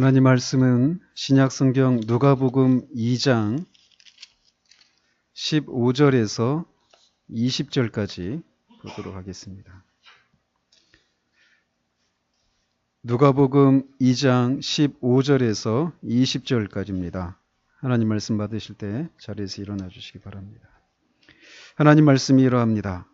하나님 말씀은 신약성경 누가복음 2장 15절에서 20절까지 보도록 하겠습니다. 누가복음 2장 15절에서 20절까지입니다. 하나님 말씀 받으실 때 자리에서 일어나 주시기 바랍니다. 하나님 말씀이 이러합니다.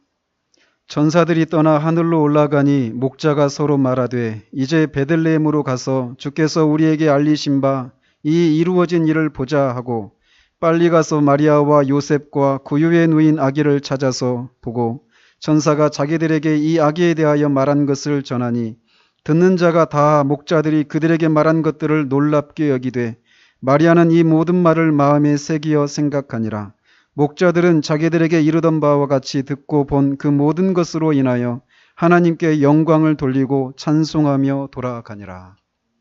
천사들이 떠나 하늘로 올라가니 목자가 서로 말하되 이제 베들레헴으로 가서 주께서 우리에게 알리신 바 이 이루어진 일을 보자 하고 빨리 가서 마리아와 요셉과 구유에 누인 아기를 찾아서 보고 천사가 자기들에게 이 아기에 대하여 말한 것을 전하니 듣는 자가 다 목자들이 그들에게 말한 것들을 놀랍게 여기되 마리아는 이 모든 말을 마음에 새기어 생각하니라. 목자들은 자기들에게 이르던 바와 같이 듣고 본 그 모든 것으로 인하여 하나님께 영광을 돌리고 찬송하며 돌아가니라.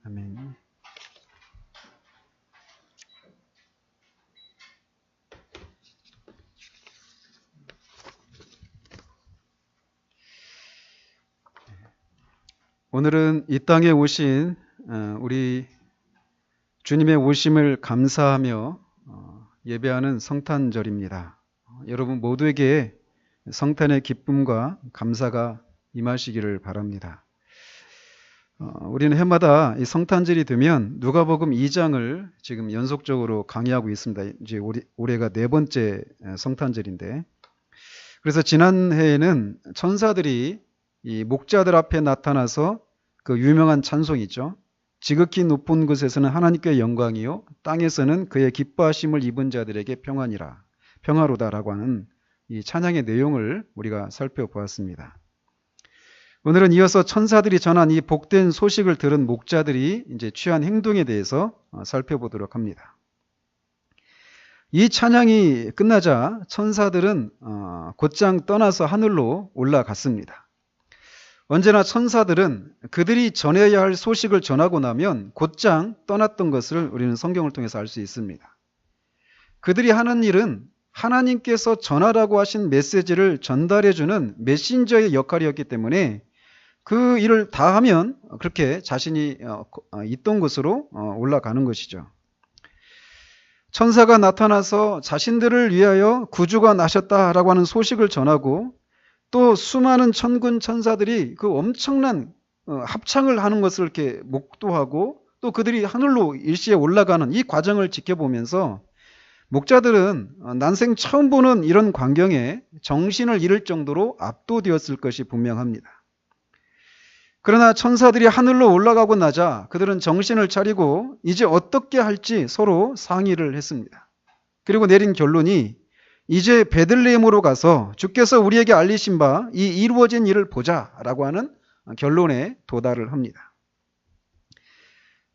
아멘. 오늘은 이 땅에 오신 우리 주님의 오심을 감사하며 예배하는 성탄절입니다. 여러분 모두에게 성탄의 기쁨과 감사가 임하시기를 바랍니다. 우리는 해마다 이 성탄절이 되면 누가복음 2장을 지금 연속적으로 강의하고 있습니다. 이제 올해가 네 번째 성탄절인데, 그래서 지난해에는 천사들이 이 목자들 앞에 나타나서 그 유명한 찬송이 있죠. 지극히 높은 곳에서는 하나님께 영광이요 땅에서는 그의 기뻐하심을 입은 자들에게 평화로다라고 하는 이 찬양의 내용을 우리가 살펴보았습니다. 오늘은 이어서 천사들이 전한 이 복된 소식을 들은 목자들이 이제 취한 행동에 대해서 살펴보도록 합니다. 이 찬양이 끝나자 천사들은 곧장 떠나서 하늘로 올라갔습니다. 언제나 천사들은 그들이 전해야 할 소식을 전하고 나면 곧장 떠났던 것을 우리는 성경을 통해서 알 수 있습니다. 그들이 하는 일은 하나님께서 전하라고 하신 메시지를 전달해주는 메신저의 역할이었기 때문에 그 일을 다 하면 그렇게 자신이 있던 곳으로 올라가는 것이죠. 천사가 나타나서 자신들을 위하여 구주가 나셨다라고 하는 소식을 전하고 또 수많은 천군 천사들이 그 엄청난 합창을 하는 것을 이렇게 목도하고 또 그들이 하늘로 일시에 올라가는 이 과정을 지켜보면서 목자들은 난생 처음 보는 이런 광경에 정신을 잃을 정도로 압도되었을 것이 분명합니다. 그러나 천사들이 하늘로 올라가고 나자 그들은 정신을 차리고 이제 어떻게 할지 서로 상의를 했습니다. 그리고 내린 결론이 이제 베들레헴으로 가서 주께서 우리에게 알리신 바 이 이루어진 일을 보자라고 하는 결론에 도달을 합니다.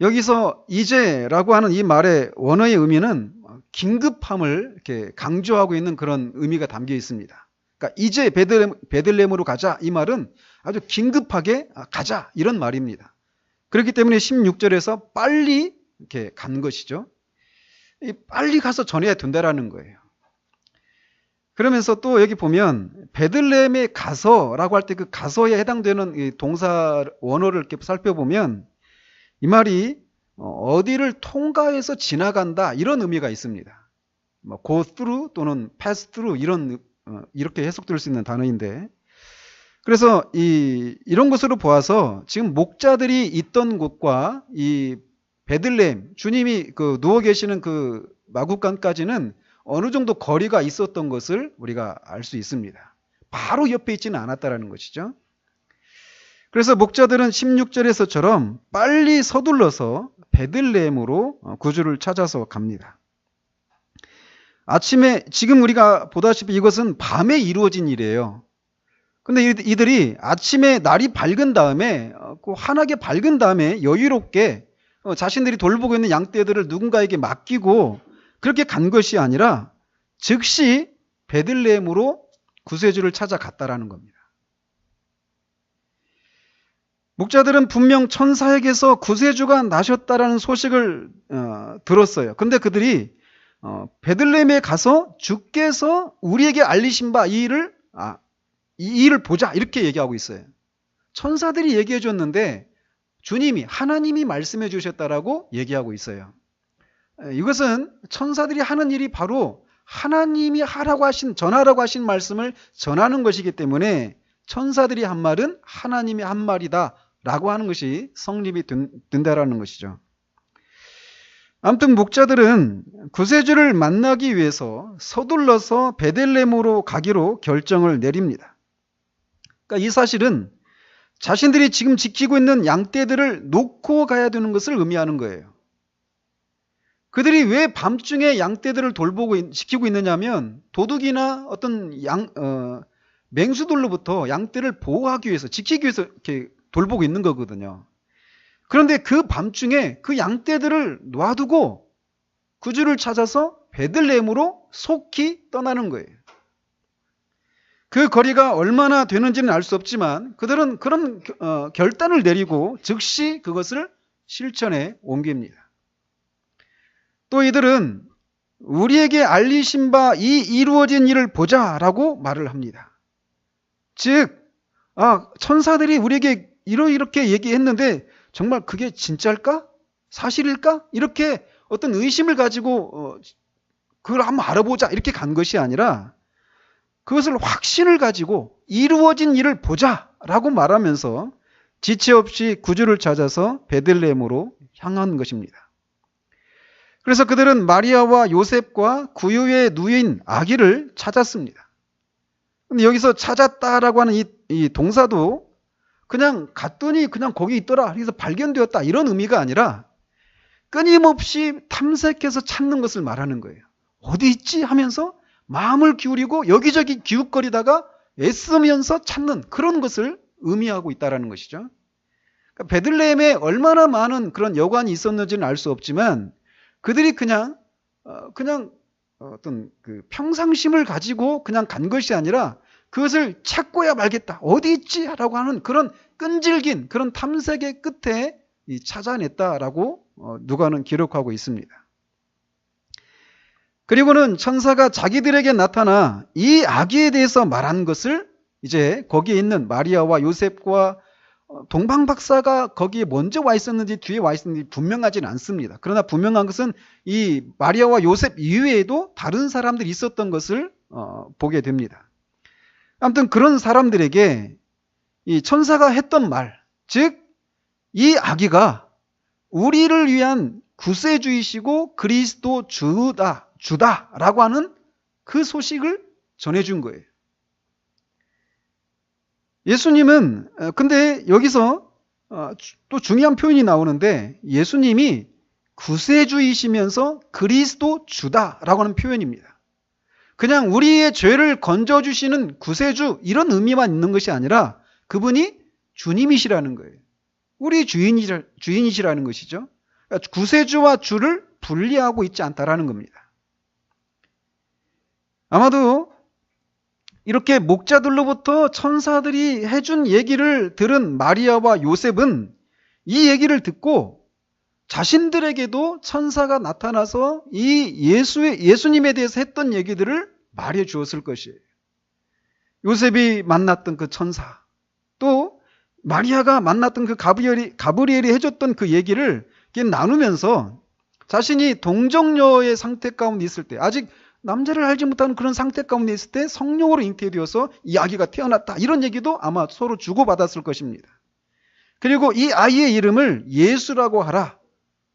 여기서 이제라고 하는 이 말의 원어의 의미는 긴급함을 이렇게 강조하고 있는 그런 의미가 담겨 있습니다. 그러니까 이제 베들레헴으로 가자, 이 말은 아주 긴급하게 가자 이런 말입니다. 그렇기 때문에 16절에서 빨리 이렇게 간 것이죠. 빨리 가서 전해야 된다라는 거예요. 그러면서 또 여기 보면 베들레헴에 가서라고 할 때 그 가서에 해당되는 이 동사 원어를 이렇게 살펴보면 이 말이 어디를 통과해서 지나간다 이런 의미가 있습니다. go through 또는 pass through 이렇게 해석될 수 있는 단어인데, 그래서 이런 것으로 보아서 지금 목자들이 있던 곳과 이 베들레헴 주님이 그 누워 계시는 그 마구간까지는 어느 정도 거리가 있었던 것을 우리가 알 수 있습니다. 바로 옆에 있지는 않았다라는 것이죠. 그래서 목자들은 16절에서처럼 빨리 서둘러서 베들레헴으로 구주를 찾아서 갑니다. 아침에 지금 우리가 보다시피 이것은 밤에 이루어진 일이에요. 근데 이들이 아침에 날이 밝은 다음에 환하게 밝은 다음에 여유롭게 자신들이 돌보고 있는 양떼들을 누군가에게 맡기고 그렇게 간 것이 아니라 즉시 베들레헴으로 구세주를 찾아갔다라는 겁니다. 목자들은 분명 천사에게서 구세주가 나셨다라는 소식을 들었어요. 근데 그들이 베들레헴에 가서 주께서 우리에게 알리신 바 이 일을 보자 이렇게 얘기하고 있어요. 천사들이 얘기해 줬는데 주님이, 하나님이 말씀해 주셨다라고 얘기하고 있어요. 이것은 천사들이 하는 일이 바로 하나님이 하라고 하신, 전하라고 하신 말씀을 전하는 것이기 때문에 천사들이 한 말은 하나님이 한 말이다 라고 하는 것이 성립이 된다라는 것이죠. 아무튼 목자들은 구세주를 만나기 위해서 서둘러서 베들레헴으로 가기로 결정을 내립니다. 그러니까 이 사실은 자신들이 지금 지키고 있는 양떼들을 놓고 가야 되는 것을 의미하는 거예요. 그들이 왜 밤중에 양떼들을 돌보고 지키고 있느냐면 도둑이나 어떤 맹수들로부터 양떼를 보호하기 위해서, 지키기 위해서 이렇게 돌보고 있는 거거든요. 그런데 그 밤중에 그 양떼들을 놔두고 구주를 찾아서 베들레헴으로 속히 떠나는 거예요. 그 거리가 얼마나 되는지는 알 수 없지만 그들은 그런 결단을 내리고 즉시 그것을 실천에 옮깁니다. 또 이들은 우리에게 알리신 바 이 이루어진 일을 보자라고 말을 합니다. 즉, 천사들이 우리에게 이렇게 얘기했는데 정말 그게 진짜일까? 사실일까? 이렇게 어떤 의심을 가지고 그걸 한번 알아보자 이렇게 간 것이 아니라 그것을 확신을 가지고 이루어진 일을 보자라고 말하면서 지체 없이 구주를 찾아서 베들레헴으로 향한 것입니다. 그래서 그들은 마리아와 요셉과 구유에 누인 아기를 찾았습니다. 근데 여기서 찾았다라고 하는 이 동사도 그냥 갔더니 그냥 거기 있더라, 그래서 발견되었다 이런 의미가 아니라 끊임없이 탐색해서 찾는 것을 말하는 거예요. 어디 있지 하면서 마음을 기울이고 여기저기 기웃거리다가 애쓰면서 찾는 그런 것을 의미하고 있다는 것이죠. 그러니까 베들레헴에 얼마나 많은 그런 여관이 있었는지는 알 수 없지만 그들이 그냥 어떤 그 평상심을 가지고 그냥 간 것이 아니라 그것을 찾고야 말겠다, 어디 있지? 라고 하는 그런 끈질긴 그런 탐색의 끝에 찾아냈다라고 누가는 기록하고 있습니다. 그리고는 천사가 자기들에게 나타나 이 아기에 대해서 말한 것을 이제 거기에 있는 마리아와 요셉과 동방 박사가 거기에 먼저 와 있었는지 뒤에 와 있었는지 분명하지는 않습니다. 그러나 분명한 것은 이 마리아와 요셉 이외에도 다른 사람들이 있었던 것을 보게 됩니다. 아무튼 그런 사람들에게 이 천사가 했던 말, 즉 이 아기가 우리를 위한 구세주이시고 그리스도 주다라고 하는 그 소식을 전해준 거예요. 예수님은 근데 여기서 또 중요한 표현이 나오는데 예수님이 구세주이시면서 그리스도 주다라고 하는 표현입니다. 그냥 우리의 죄를 건져주시는 구세주 이런 의미만 있는 것이 아니라 그분이 주님이시라는 거예요. 우리 주인이시라는 것이죠. 그러니까 구세주와 주를 분리하고 있지 않다라는 겁니다. 아마도 이렇게 목자들로부터 천사들이 해준 얘기를 들은 마리아와 요셉은 이 얘기를 듣고 자신들에게도 천사가 나타나서 이 예수님에 대해서 했던 얘기들을 말해 주었을 것이에요. 요셉이 만났던 그 천사, 또 마리아가 만났던 그 가브리엘이 해줬던 그 얘기를 나누면서 자신이 동정녀의 상태 가운데 있을 때, 아직 남자를 알지 못하는 그런 상태 가운데 있을 때 성령으로 잉태되어서 이 아기가 태어났다, 이런 얘기도 아마 서로 주고받았을 것입니다. 그리고 이 아이의 이름을 예수라고 하라,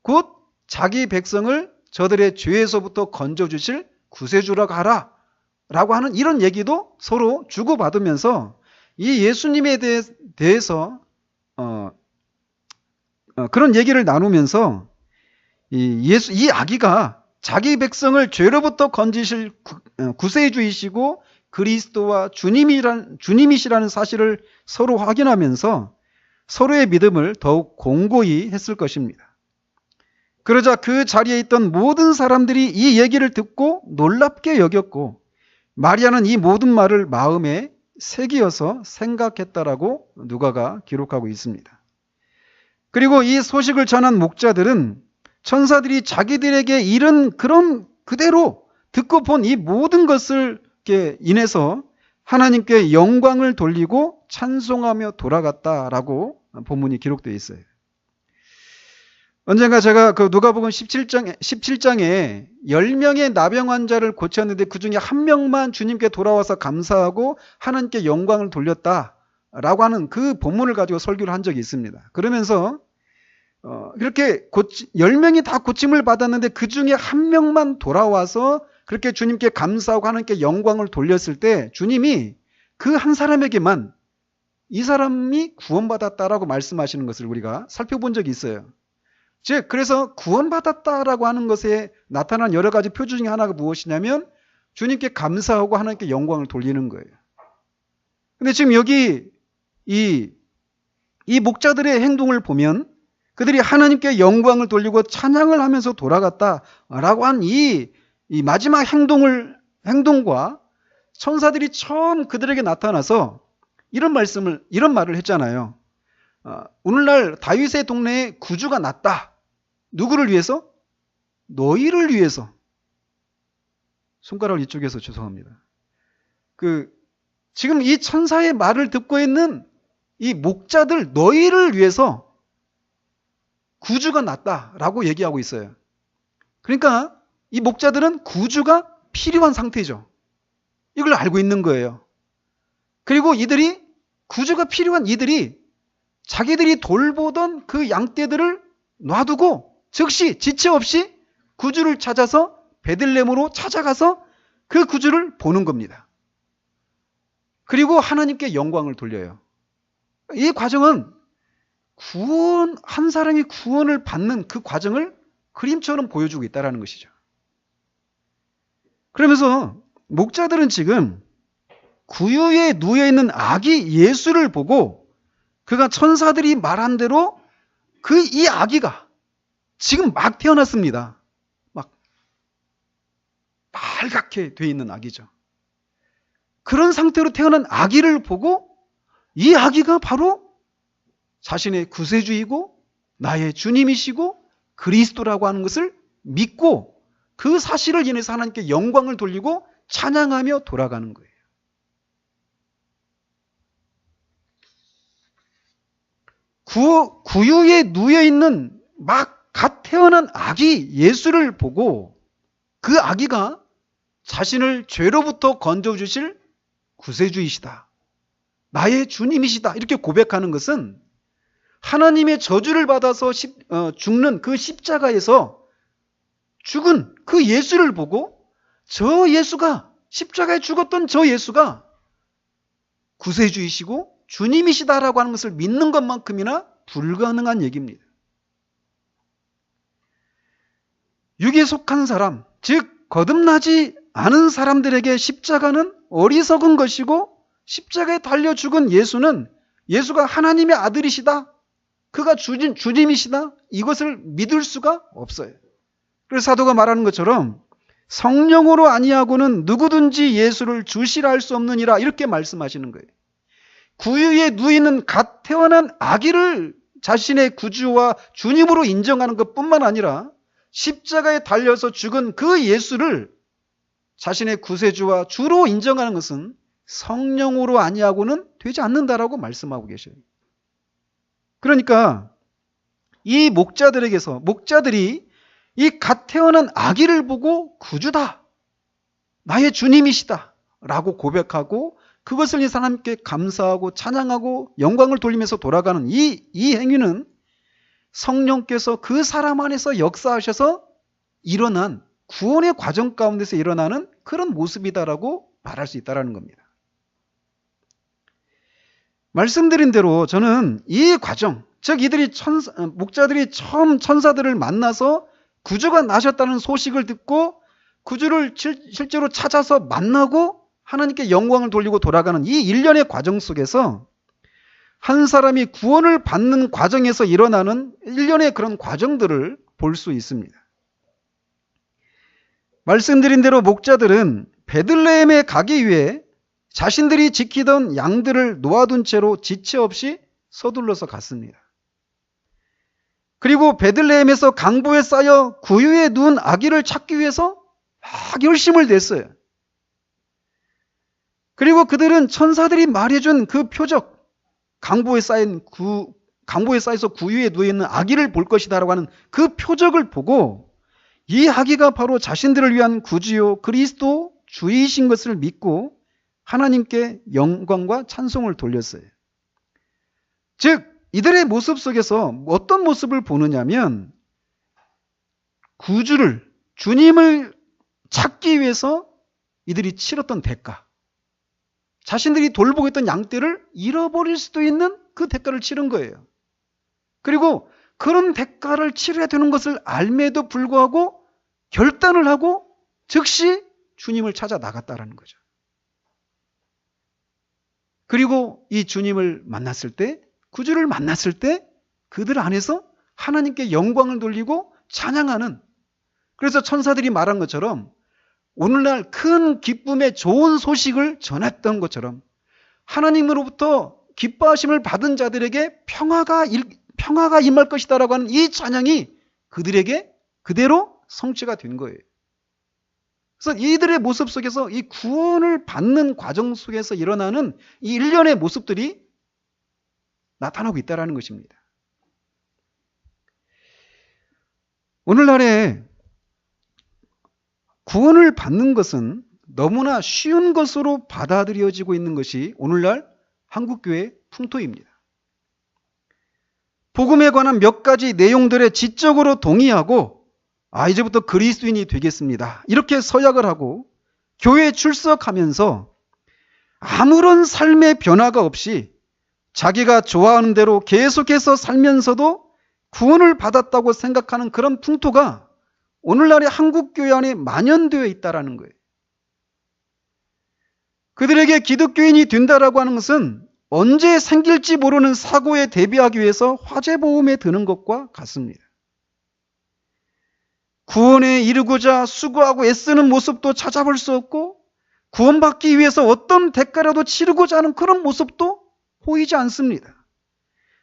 곧 자기 백성을 저들의 죄에서부터 건져주실 구세주라고 하라 라고 하는 이런 얘기도 서로 주고받으면서 이 예수님에 대해서 그런 얘기를 나누면서 이 아기가 자기 백성을 죄로부터 건지실 구세주이시고 그리스도와 주님이시라는 사실을 서로 확인하면서 서로의 믿음을 더욱 공고히 했을 것입니다. 그러자 그 자리에 있던 모든 사람들이 이 얘기를 듣고 놀랍게 여겼고 마리아는 이 모든 말을 마음에 새기어서 생각했다라고 누가가 기록하고 있습니다. 그리고 이 소식을 전한 목자들은 천사들이 자기들에게 이른 그런 그대로 듣고 본 이 모든 것을 인해서 하나님께 영광을 돌리고 찬송하며 돌아갔다라고 본문이 기록되어 있어요. 언젠가 제가 그 누가복음 17장에 10명의 나병 환자를 고쳤는데 그 중에 한 명만 주님께 돌아와서 감사하고 하나님께 영광을 돌렸다라고 하는 그 본문을 가지고 설교를 한 적이 있습니다. 그러면서 그렇게 10명이 다 고침을 받았는데 그 중에 한 명만 돌아와서 그렇게 주님께 감사하고 하나님께 영광을 돌렸을 때 주님이 그 한 사람에게만 이 사람이 구원받았다라고 말씀하시는 것을 우리가 살펴본 적이 있어요. 즉 그래서 구원받았다라고 하는 것에 나타난 여러 가지 표준 중에 하나가 무엇이냐면 주님께 감사하고 하나님께 영광을 돌리는 거예요. 근데 지금 여기 이 목자들의 행동을 보면 그들이 하나님께 영광을 돌리고 찬양을 하면서 돌아갔다라고 한 이 마지막 행동과 천사들이 처음 그들에게 나타나서 이런 말을 했잖아요. 오늘날 다윗의 동네에 구주가 났다. 누구를 위해서? 너희를 위해서. 손가락을 이쪽에서 죄송합니다. 지금 이 천사의 말을 듣고 있는 이 목자들 너희를 위해서 구주가 났다라고 얘기하고 있어요. 그러니까 이 목자들은 구주가 필요한 상태죠. 이걸 알고 있는 거예요. 그리고 구주가 필요한 이들이 자기들이 돌보던 그 양떼들을 놔두고 즉시 지체 없이 구주를 찾아서 베들레헴으로 찾아가서 그 구주를 보는 겁니다. 그리고 하나님께 영광을 돌려요. 이 과정은 한 사람이 구원을 받는 그 과정을 그림처럼 보여주고 있다는 것이죠. 그러면서 목자들은 지금 구유에 누워있는 아기 예수를 보고 그가 천사들이 말한 대로 이 아기가 지금 막 태어났습니다. 막 빨갛게 돼 있는 아기죠. 그런 상태로 태어난 아기를 보고 이 아기가 바로 자신의 구세주이고 나의 주님이시고 그리스도라고 하는 것을 믿고 그 사실을 인해서 하나님께 영광을 돌리고 찬양하며 돌아가는 거예요. 구유에 누워있는 막 갓 태어난 아기 예수를 보고 그 아기가 자신을 죄로부터 건져주실 구세주이시다. 나의 주님이시다. 이렇게 고백하는 것은 하나님의 저주를 받아서 죽는 그 십자가에서 죽은 그 예수를 보고 십자가에 죽었던 저 예수가 구세주이시고 주님이시다라고 하는 것을 믿는 것만큼이나 불가능한 얘기입니다. 육에 속한 사람, 즉 거듭나지 않은 사람들에게 십자가는 어리석은 것이고 십자가에 달려 죽은 예수가 하나님의 아들이시다. 그가 주님이시다. 이것을 믿을 수가 없어요. 그래서 사도가 말하는 것처럼 성령으로 아니하고는 누구든지 예수를 주시라 할 수 없느니라 이렇게 말씀하시는 거예요. 구유에 누이는 갓 태어난 아기를 자신의 구주와 주님으로 인정하는 것뿐만 아니라 십자가에 달려서 죽은 그 예수를 자신의 구세주와 주로 인정하는 것은 성령으로 아니하고는 되지 않는다라고 말씀하고 계셔요. 그러니까 이 목자들이 이 갓 태어난 아기를 보고 구주다. 나의 주님이시다. 라고 고백하고 그것을 위해서 하나님께 감사하고 찬양하고 영광을 돌리면서 돌아가는 이 행위는 성령께서 그 사람 안에서 역사하셔서 일어난 구원의 과정 가운데서 일어나는 그런 모습이다라고 말할 수 있다는 겁니다. 말씀드린 대로 저는 이 과정, 즉 목자들이 처음 천사들을 만나서 구주가 나셨다는 소식을 듣고 구주를 실제로 찾아서 만나고 하나님께 영광을 돌리고 돌아가는 이 일련의 과정 속에서 한 사람이 구원을 받는 과정에서 일어나는 일련의 그런 과정들을 볼 수 있습니다. 말씀드린 대로 목자들은 베들레헴에 가기 위해 자신들이 지키던 양들을 놓아둔 채로 지체 없이 서둘러서 갔습니다. 그리고 베들레헴에서 강보에 쌓여 구유에 누운 아기를 찾기 위해서 막 열심을 냈어요. 그리고 그들은 천사들이 말해준 그 표적, 강보에 쌓인 강보에 쌓여서 구유에 누워있는 아기를 볼 것이다라고 하는 그 표적을 보고 이 아기가 바로 자신들을 위한 구주요 그리스도 주이신 것을 믿고 하나님께 영광과 찬송을 돌렸어요. 즉 이들의 모습 속에서 어떤 모습을 보느냐면 구주를, 주님을 찾기 위해서 이들이 치렀던 대가, 자신들이 돌보고 있던 양떼를 잃어버릴 수도 있는 그 대가를 치른 거예요. 그리고 그런 대가를 치러야 되는 것을 알매도 불구하고 결단을 하고 즉시 주님을 찾아 나갔다라는 거죠. 그리고 이 주님을 만났을 때, 구주를 만났을 때 그들 안에서 하나님께 영광을 돌리고 찬양하는, 그래서 천사들이 말한 것처럼 오늘날 큰 기쁨의 좋은 소식을 전했던 것처럼 하나님으로부터 기뻐하심을 받은 자들에게 평화가 임할 것이다라고 하는 이 찬양이 그들에게 그대로 성취가 된 거예요. 그래서 이들의 모습 속에서 이 구원을 받는 과정 속에서 일어나는 이 일련의 모습들이 나타나고 있다는 것입니다. 오늘날에 구원을 받는 것은 너무나 쉬운 것으로 받아들여지고 있는 것이 오늘날 한국교회의 풍토입니다. 복음에 관한 몇 가지 내용들에 지적으로 동의하고 이제부터 그리스도인이 되겠습니다, 이렇게 서약을 하고 교회에 출석하면서 아무런 삶의 변화가 없이 자기가 좋아하는 대로 계속해서 살면서도 구원을 받았다고 생각하는 그런 풍토가 오늘날의 한국교회 안에 만연되어 있다는 거예요. 그들에게 기독교인이 된다라고 하는 것은 언제 생길지 모르는 사고에 대비하기 위해서 화재보험에 드는 것과 같습니다. 구원에 이르고자 수고하고 애쓰는 모습도 찾아볼 수 없고 구원받기 위해서 어떤 대가라도 치르고자 하는 그런 모습도 보이지 않습니다.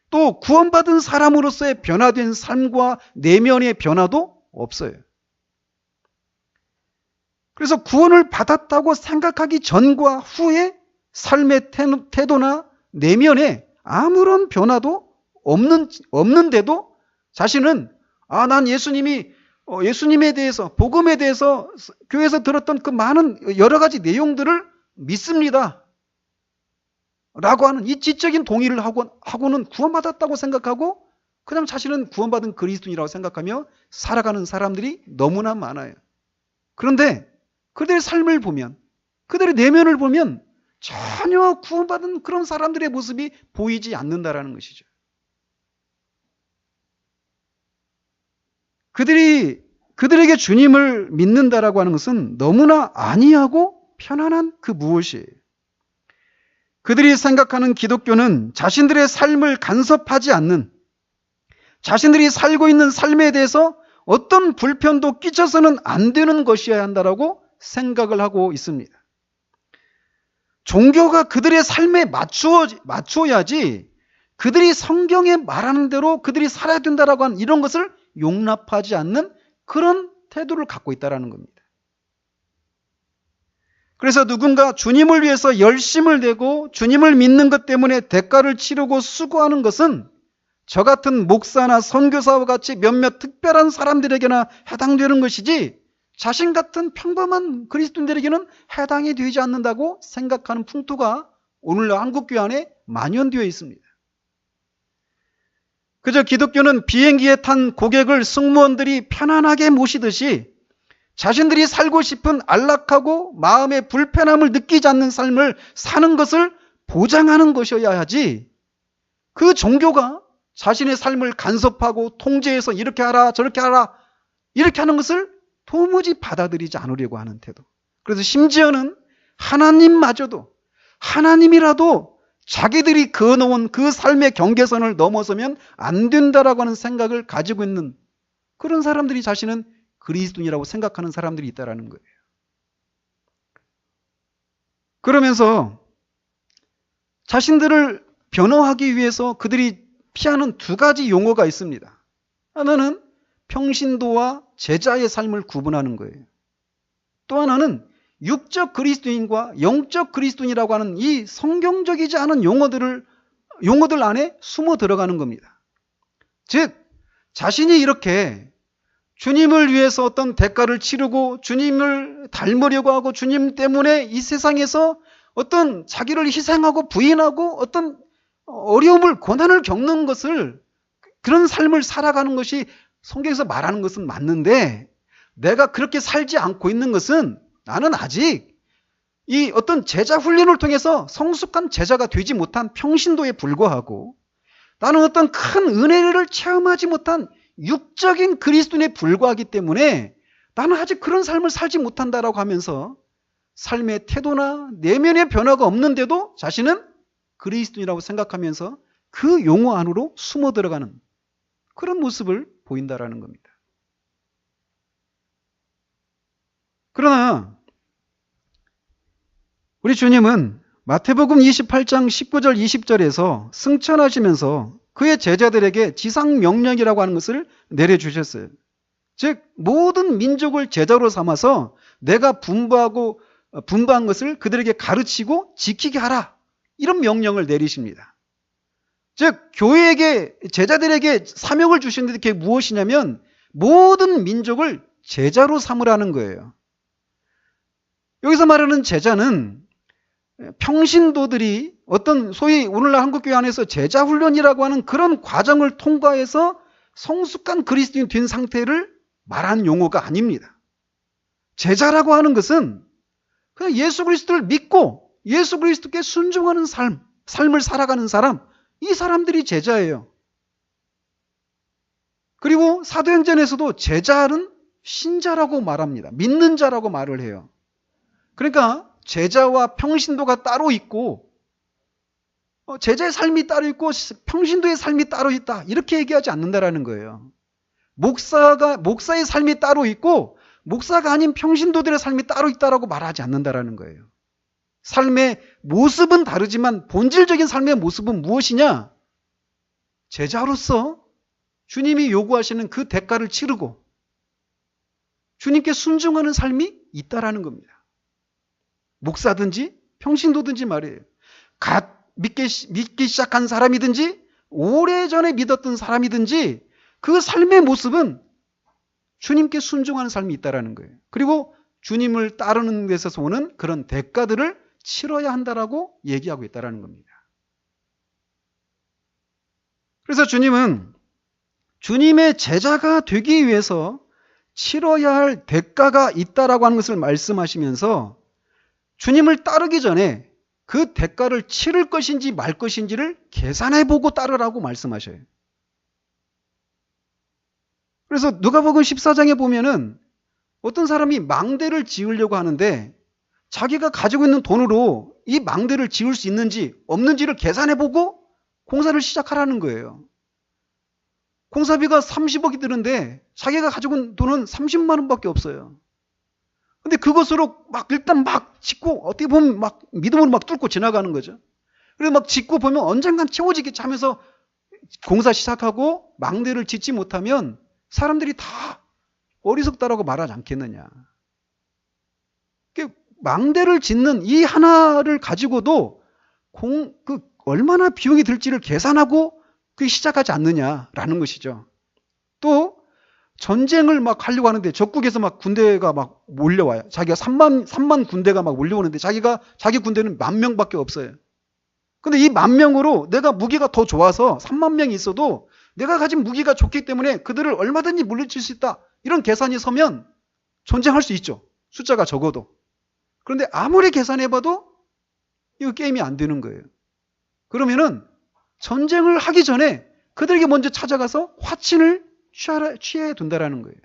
또 구원받은 사람으로서의 변화된 삶과 내면의 변화도 없어요. 그래서 구원을 받았다고 생각하기 전과 후에 삶의 태도나 내면에 아무런 변화도 없는데도 자신은 난 예수님에 대해서, 복음에 대해서 교회에서 들었던 그 많은 여러 가지 내용들을 믿습니다 라고 하는 이 지적인 동의를 하고는 구원받았다고 생각하고 그냥 자신은 구원받은 그리스도인이라고 생각하며 살아가는 사람들이 너무나 많아요. 그런데 그들의 삶을 보면, 그들의 내면을 보면 전혀 구원받은 그런 사람들의 모습이 보이지 않는다라는 것이죠. 그들에게 주님을 믿는다라고 하는 것은 너무나 안이하고 편안한 그 무엇이에요. 그들이 생각하는 기독교는 자신들의 삶을 간섭하지 않는, 자신들이 살고 있는 삶에 대해서 어떤 불편도 끼쳐서는 안 되는 것이어야 한다라고 생각을 하고 있습니다. 종교가 그들의 삶에 맞추어야지 그들이 성경에 말하는 대로 그들이 살아야 된다라고 하는 이런 것을 용납하지 않는 그런 태도를 갖고 있다는 겁니다. 그래서 누군가 주님을 위해서 열심을 내고 주님을 믿는 것 때문에 대가를 치르고 수고하는 것은 저 같은 목사나 선교사와 같이 몇몇 특별한 사람들에게나 해당되는 것이지 자신 같은 평범한 그리스도인들에게는 해당이 되지 않는다고 생각하는 풍토가 오늘날 한국교회 안에 만연되어 있습니다. 그저 기독교는 비행기에 탄 고객을 승무원들이 편안하게 모시듯이 자신들이 살고 싶은 안락하고 마음의 불편함을 느끼지 않는 삶을 사는 것을 보장하는 것이어야 하지, 그 종교가 자신의 삶을 간섭하고 통제해서 이렇게 하라 저렇게 하라 이렇게 하는 것을 도무지 받아들이지 않으려고 하는 태도. 그래서 심지어는 하나님이라도 자기들이 그어놓은 그 삶의 경계선을 넘어서면 안 된다라고 하는 생각을 가지고 있는 그런 사람들이 자신은 그리스도인이라고 생각하는 사람들이 있다는 거예요. 그러면서 자신들을 변호하기 위해서 그들이 피하는 두 가지 용어가 있습니다. 하나는 평신도와 제자의 삶을 구분하는 거예요. 또 하나는 육적 그리스도인과 영적 그리스도인이라고 하는 이 성경적이지 않은 용어들 안에 숨어 들어가는 겁니다. 즉 자신이 이렇게 주님을 위해서 어떤 대가를 치르고 주님을 닮으려고 하고 주님 때문에 이 세상에서 어떤 자기를 희생하고 부인하고 어떤 어려움을 고난을 겪는 것을, 그런 삶을 살아가는 것이 성경에서 말하는 것은 맞는데, 내가 그렇게 살지 않고 있는 것은 나는 아직 이 어떤 제자 훈련을 통해서 성숙한 제자가 되지 못한 평신도에 불과하고, 나는 어떤 큰 은혜를 체험하지 못한 육적인 그리스도인에 불과하기 때문에 나는 아직 그런 삶을 살지 못한다라고 하면서 삶의 태도나 내면의 변화가 없는데도 자신은 그리스도인이라고 생각하면서 그 용어 안으로 숨어 들어가는 그런 모습을 보인다라는 겁니다. 그러나 우리 주님은 마태복음 28장 19절 20절에서 승천하시면서 그의 제자들에게 지상명령이라고 하는 것을 내려주셨어요. 즉 모든 민족을 제자로 삼아서 내가 분부한 것을 그들에게 가르치고 지키게 하라, 이런 명령을 내리십니다. 즉 교회에게, 제자들에게 사명을 주시는데 그게 무엇이냐면 모든 민족을 제자로 삼으라는 거예요. 여기서 말하는 제자는 평신도들이 어떤 소위 오늘날 한국교회 안에서 제자훈련이라고 하는 그런 과정을 통과해서 성숙한 그리스도인 된 상태를 말하는 용어가 아닙니다. 제자라고 하는 것은 그냥 예수 그리스도를 믿고 예수 그리스도께 순종하는 삶을 살아가는 사람, 이 사람들이 제자예요. 그리고 사도행전에서도 제자는 신자라고 말합니다. 믿는 자라고 말을 해요. 그러니까 제자와 평신도가 따로 있고, 제자의 삶이 따로 있고 평신도의 삶이 따로 있다, 이렇게 얘기하지 않는다라는 거예요. 목사의 삶이 따로 있고 목사가 아닌 평신도들의 삶이 따로 있다라고 말하지 않는다라는 거예요. 삶의 모습은 다르지만 본질적인 삶의 모습은 무엇이냐? 제자로서 주님이 요구하시는 그 대가를 치르고 주님께 순종하는 삶이 있다라는 겁니다. 목사든지 평신도든지 말이에요. 갓 믿기 시작한 사람이든지 오래전에 믿었던 사람이든지 그 삶의 모습은 주님께 순종하는 삶이 있다라는 거예요. 그리고 주님을 따르는 데서 오는 그런 대가들을 치러야 한다라고 얘기하고 있다라는 겁니다. 그래서 주님은 주님의 제자가 되기 위해서 치러야 할 대가가 있다라고 하는 것을 말씀하시면서 주님을 따르기 전에 그 대가를 치를 것인지 말 것인지를 계산해보고 따르라고 말씀하셔요. 그래서 누가복음 14장에 보면은 어떤 사람이 망대를 지으려고 하는데 자기가 가지고 있는 돈으로 이 망대를 지을 수 있는지 없는지를 계산해보고 공사를 시작하라는 거예요. 공사비가 30억이 드는데 자기가 가지고 있는 돈은 30만 원밖에 없어요. 근데 그것으로 일단 짓고 어떻게 보면 믿음으로 뚫고 지나가는 거죠. 그래서 짓고 보면 언젠간 채워지겠지 하면서 공사 시작하고 망대를 짓지 못하면 사람들이 다 어리석다라고 말하지 않겠느냐. 망대를 짓는 이 하나를 가지고도 얼마나 비용이 들지를 계산하고 그게 시작하지 않느냐라는 것이죠. 또 전쟁을 하려고 하는데 적국에서 군대가 몰려와요. 자기가 3만 군대가 몰려오는데 자기 군대는 10,000명밖에 없어요. 근데 이 10,000명으로 내가 무기가 더 좋아서 3만 명이 있어도 내가 가진 무기가 좋기 때문에 그들을 얼마든지 물리칠 수 있다, 이런 계산이 서면 전쟁할 수 있죠. 숫자가 적어도. 그런데 아무리 계산해봐도 이거 게임이 안 되는 거예요. 그러면은 전쟁을 하기 전에 그들에게 먼저 찾아가서 화친을 취해야 된다라는 거예요.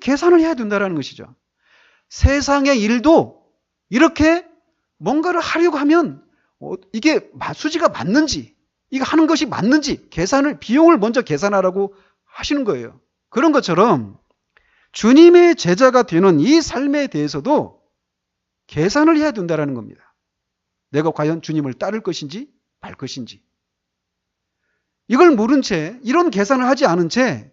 계산을 해야 된다라는 것이죠. 세상의 일도 이렇게 뭔가를 하려고 하면 이게 수지가 맞는지, 이거 하는 것이 맞는지 비용을 먼저 계산하라고 하시는 거예요. 그런 것처럼 주님의 제자가 되는 이 삶에 대해서도 계산을 해야 된다라는 겁니다. 내가 과연 주님을 따를 것인지 말 것인지. 이걸 모른 채, 이런 계산을 하지 않은 채,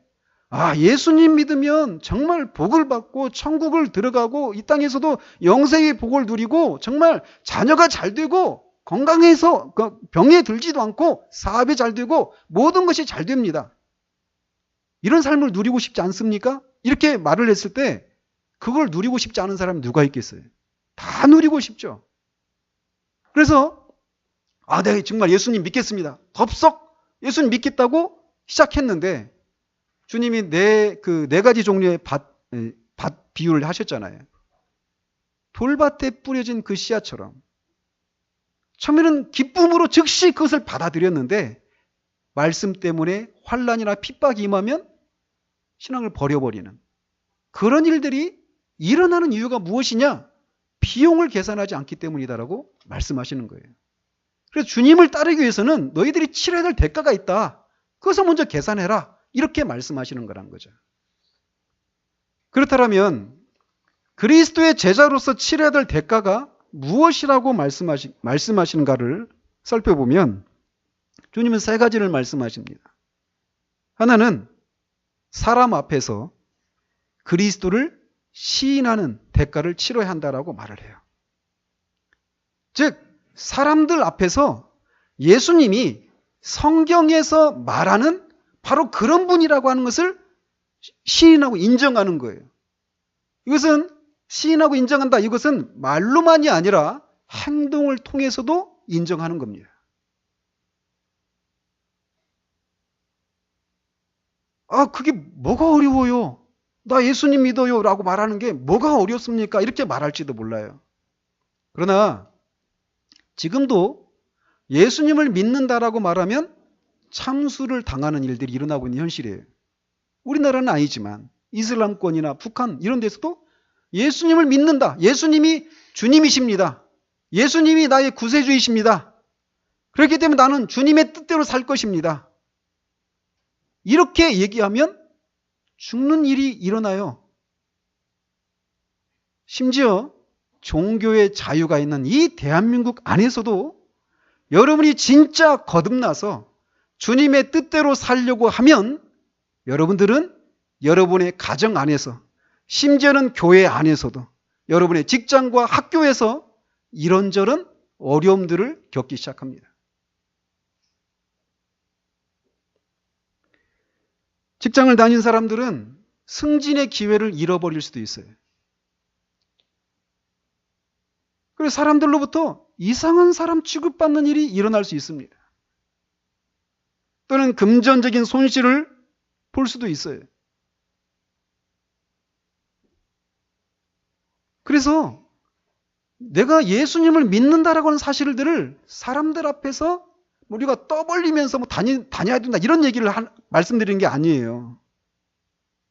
예수님 믿으면 정말 복을 받고 천국을 들어가고 이 땅에서도 영생의 복을 누리고 정말 자녀가 잘 되고 건강해서 병에 들지도 않고 사업이 잘 되고 모든 것이 잘 됩니다. 이런 삶을 누리고 싶지 않습니까? 이렇게 말을 했을 때 그걸 누리고 싶지 않은 사람이 누가 있겠어요? 다 누리고 싶죠. 그래서 내가 정말 예수님 믿겠습니다. 덥석 예수님 믿겠다고 시작했는데 주님이 네 가지 종류의 밭 비유를 하셨잖아요. 돌밭에 뿌려진 그 씨앗처럼 처음에는 기쁨으로 즉시 그것을 받아들였는데 말씀 때문에 환난이나 핍박이 임하면 신앙을 버려버리는 그런 일들이 일어나는 이유가 무엇이냐? 비용을 계산하지 않기 때문이다라고 말씀하시는 거예요. 그래서 주님을 따르기 위해서는 너희들이 치러야 될 대가가 있다. 그것을 먼저 계산해라. 이렇게 말씀하시는 거란 거죠. 그렇다면 그리스도의 제자로서 치러야 될 대가가 무엇이라고 말씀하시는가를 살펴보면 주님은 세 가지를 말씀하십니다. 하나는 사람 앞에서 그리스도를 시인하는 대가를 치러야 한다라고 말을 해요. 즉 사람들 앞에서 예수님이 성경에서 말하는 바로 그런 분이라고 하는 것을 시인하고 인정하는 거예요. 이것은 시인하고 인정한다. 이것은 말로만이 아니라 행동을 통해서도 인정하는 겁니다. 그게 뭐가 어려워요? 나 예수님 믿어요 라고 말하는 게 뭐가 어렵습니까? 이렇게 말할지도 몰라요. 그러나 지금도 예수님을 믿는다라고 말하면 참수를 당하는 일들이 일어나고 있는 현실이에요. 우리나라는 아니지만 이슬람권이나 북한 이런 데서도 예수님을 믿는다. 예수님이 주님이십니다. 예수님이 나의 구세주이십니다. 그렇기 때문에 나는 주님의 뜻대로 살 것입니다. 이렇게 얘기하면 죽는 일이 일어나요. 심지어 종교의 자유가 있는 이 대한민국 안에서도 여러분이 진짜 거듭나서 주님의 뜻대로 살려고 하면 여러분들은 여러분의 가정 안에서 심지어는 교회 안에서도 여러분의 직장과 학교에서 이런저런 어려움들을 겪기 시작합니다. 직장을 다닌 사람들은 승진의 기회를 잃어버릴 수도 있어요. 그래서 사람들로부터 이상한 사람 취급받는 일이 일어날 수 있습니다. 또는 금전적인 손실을 볼 수도 있어요. 그래서 내가 예수님을 믿는다라고 하는 사실들을 사람들 앞에서 우리가 떠벌리면서 다녀야 된다 이런 얘기를 말씀드리는 게 아니에요.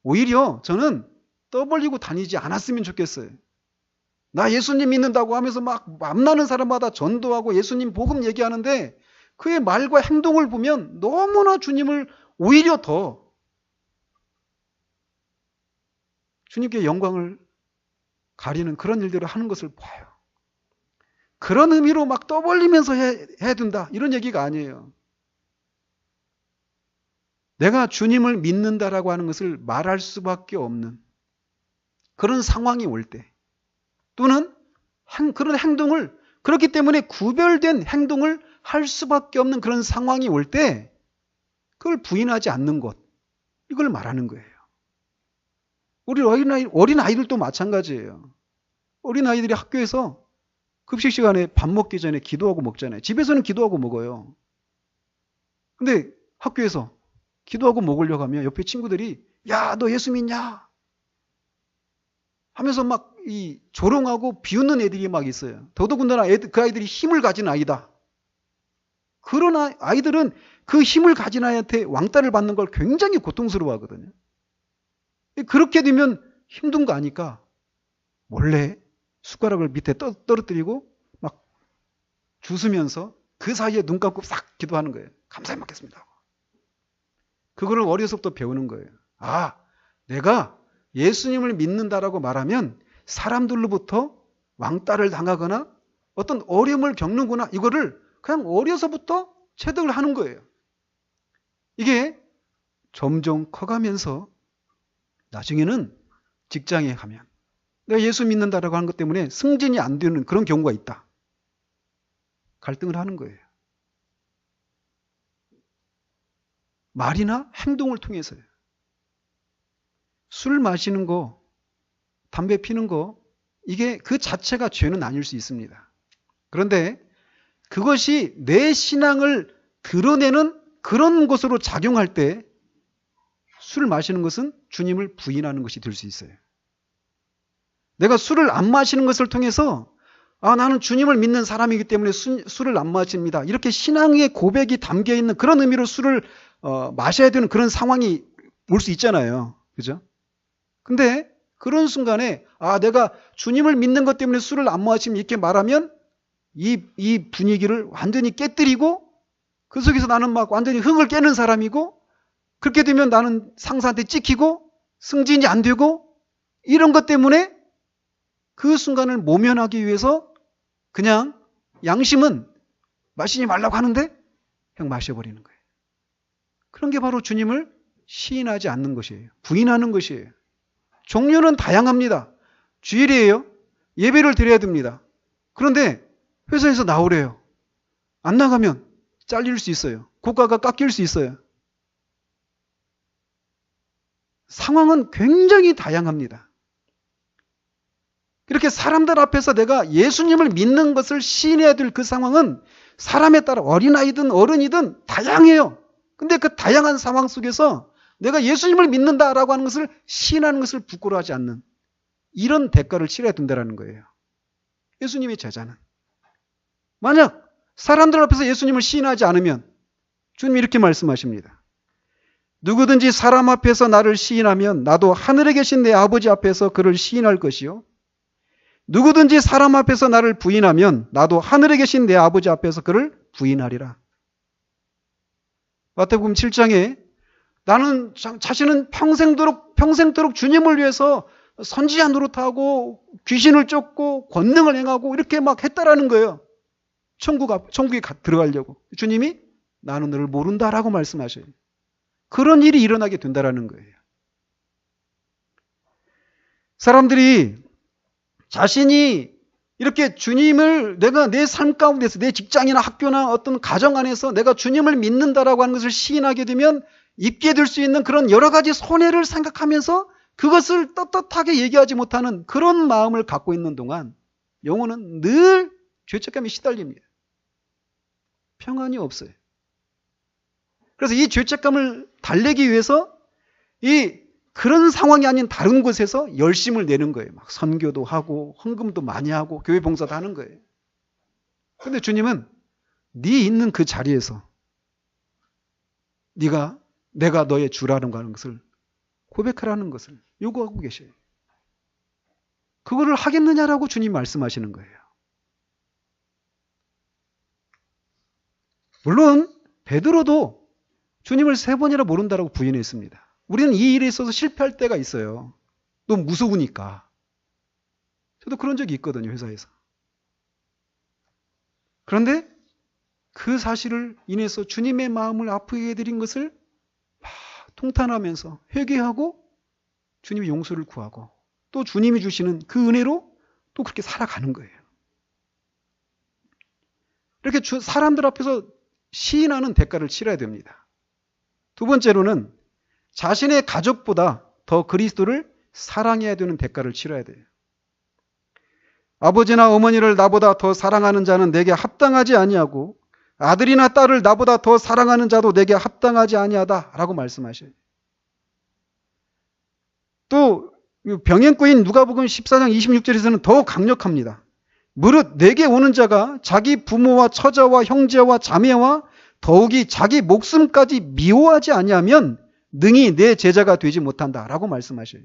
오히려 저는 떠벌리고 다니지 않았으면 좋겠어요. 나 예수님 믿는다고 하면서 막 만나는 사람마다 전도하고 예수님 복음 얘기하는데 그의 말과 행동을 보면 너무나 주님을 오히려 더 주님께 영광을 가리는 그런 일들을 하는 것을 봐요. 그런 의미로 막 떠벌리면서 해야 된다 이런 얘기가 아니에요. 내가 주님을 믿는다라고 하는 것을 말할 수밖에 없는 그런 상황이 올 때 또는 그런 행동을 그렇기 때문에 구별된 행동을 할 수밖에 없는 그런 상황이 올 때 그걸 부인하지 않는 것 이걸 말하는 거예요. 우리 어린아이들도 마찬가지예요. 어린아이들이 학교에서 급식 시간에 밥 먹기 전에 기도하고 먹잖아요. 집에서는 기도하고 먹어요. 근데 학교에서 기도하고 먹으려고 하면 옆에 친구들이 야, 너 예수 믿냐? 하면서 막 조롱하고 비웃는 애들이 막 있어요. 더더군다나 그 아이들이 힘을 가진 아이다. 그런 아이들은 그 힘을 가진 아이한테 왕따를 받는 걸 굉장히 고통스러워 하거든요. 그렇게 되면 힘든 거 아니까 몰래 숟가락을 밑에 떨어뜨리고 막 주스면서 그 사이에 눈 감고 싹 기도하는 거예요. 감사히 먹겠습니다. 그거를 어려서부터 배우는 거예요. 내가 예수님을 믿는다라고 말하면 사람들로부터 왕따를 당하거나 어떤 어려움을 겪는구나. 이거를 그냥 어려서부터 체득을 하는 거예요. 이게 점점 커가면서 나중에는 직장에 가면 내가 예수 믿는다라고 하는 것 때문에 승진이 안 되는 그런 경우가 있다. 갈등을 하는 거예요. 말이나 행동을 통해서요. 술 마시는 거, 담배 피는 거, 이게 그 자체가 죄는 아닐 수 있습니다. 그런데 그것이 내 신앙을 드러내는 그런 것으로 작용할 때 술 마시는 것은 주님을 부인하는 것이 될 수 있어요. 내가 술을 안 마시는 것을 통해서 나는 주님을 믿는 사람이기 때문에 술을 안 마십니다. 이렇게 신앙의 고백이 담겨 있는 그런 의미로 술을 마셔야 되는 그런 상황이 올 수 있잖아요. 그죠? 근데 그런 순간에 내가 주님을 믿는 것 때문에 술을 안 마시면 이렇게 말하면 이 분위기를 완전히 깨뜨리고 그 속에서 나는 막 완전히 흥을 깨는 사람이고 그렇게 되면 나는 상사한테 찍히고 승진이 안 되고 이런 것 때문에 그 순간을 모면하기 위해서 그냥 양심은 마시지 말라고 하는데 그냥 마셔버리는 거예요. 그런 게 바로 주님을 시인하지 않는 것이에요. 부인하는 것이에요. 종류는 다양합니다. 주일이에요. 예배를 드려야 됩니다. 그런데 회사에서 나오래요. 안 나가면 잘릴 수 있어요. 고가가 깎일 수 있어요. 상황은 굉장히 다양합니다. 이렇게 사람들 앞에서 내가 예수님을 믿는 것을 시인해야 될 그 상황은 사람에 따라 어린아이든 어른이든 다양해요. 근데 그 다양한 상황 속에서 내가 예수님을 믿는다라고 하는 것을 시인하는 것을 부끄러워하지 않는 이런 대가를 치러야 된다는 거예요. 예수님의 제자는. 만약 사람들 앞에서 예수님을 시인하지 않으면 주님이 이렇게 말씀하십니다. 누구든지 사람 앞에서 나를 시인하면 나도 하늘에 계신 내 아버지 앞에서 그를 시인할 것이요. 누구든지 사람 앞에서 나를 부인하면 나도 하늘에 계신 내 아버지 앞에서 그를 부인하리라. 마태복음 7장에 나는 자신은 평생도록 주님을 위해서 선지자 노릇하고 귀신을 쫓고 권능을 행하고 이렇게 막 했다라는 거예요. 천국에 들어가려고. 주님이 나는 너를 모른다라고 말씀하셔요. 그런 일이 일어나게 된다라는 거예요. 사람들이 자신이 이렇게 주님을 내가 내 삶 가운데서 내 직장이나 학교나 어떤 가정 안에서 내가 주님을 믿는다라고 하는 것을 시인하게 되면 입게 될 수 있는 그런 여러 가지 손해를 생각하면서 그것을 떳떳하게 얘기하지 못하는 그런 마음을 갖고 있는 동안 영혼은 늘 죄책감에 시달립니다. 평안이 없어요. 그래서 이 죄책감을 달래기 위해서 그런 상황이 아닌 다른 곳에서 열심을 내는 거예요. 막 선교도 하고 헌금도 많이 하고 교회 봉사도 하는 거예요. 그런데 주님은 네 있는 그 자리에서 내가 너의 주라는 것을 고백하라는 것을 요구하고 계셔요. 그거를 하겠느냐라고 주님이 말씀하시는 거예요. 물론 베드로도 주님을 3번이나 모른다라고 부인했습니다. 우리는 이 일에 있어서 실패할 때가 있어요. 너무 무서우니까. 저도 그런 적이 있거든요, 회사에서. 그런데 그 사실을 인해서 주님의 마음을 아프게 해드린 것을 막 통탄하면서 회개하고 주님의 용서를 구하고 또 주님이 주시는 그 은혜로 또 그렇게 살아가는 거예요. 이렇게 사람들 앞에서 시인하는 대가를 치러야 됩니다. 두 번째로는 자신의 가족보다 더 그리스도를 사랑해야 되는 대가를 치러야 돼요. 아버지나 어머니를 나보다 더 사랑하는 자는 내게 합당하지 아니하고 아들이나 딸을 나보다 더 사랑하는 자도 내게 합당하지 아니하다라고 말씀하셔요. 또 병행구인 누가복음 14장 26절에서는 더 강력합니다. 무릇 내게 오는 자가 자기 부모와 처자와 형제와 자매와 더욱이 자기 목숨까지 미워하지 아니하면 능히 내 제자가 되지 못한다라고 말씀하셔요.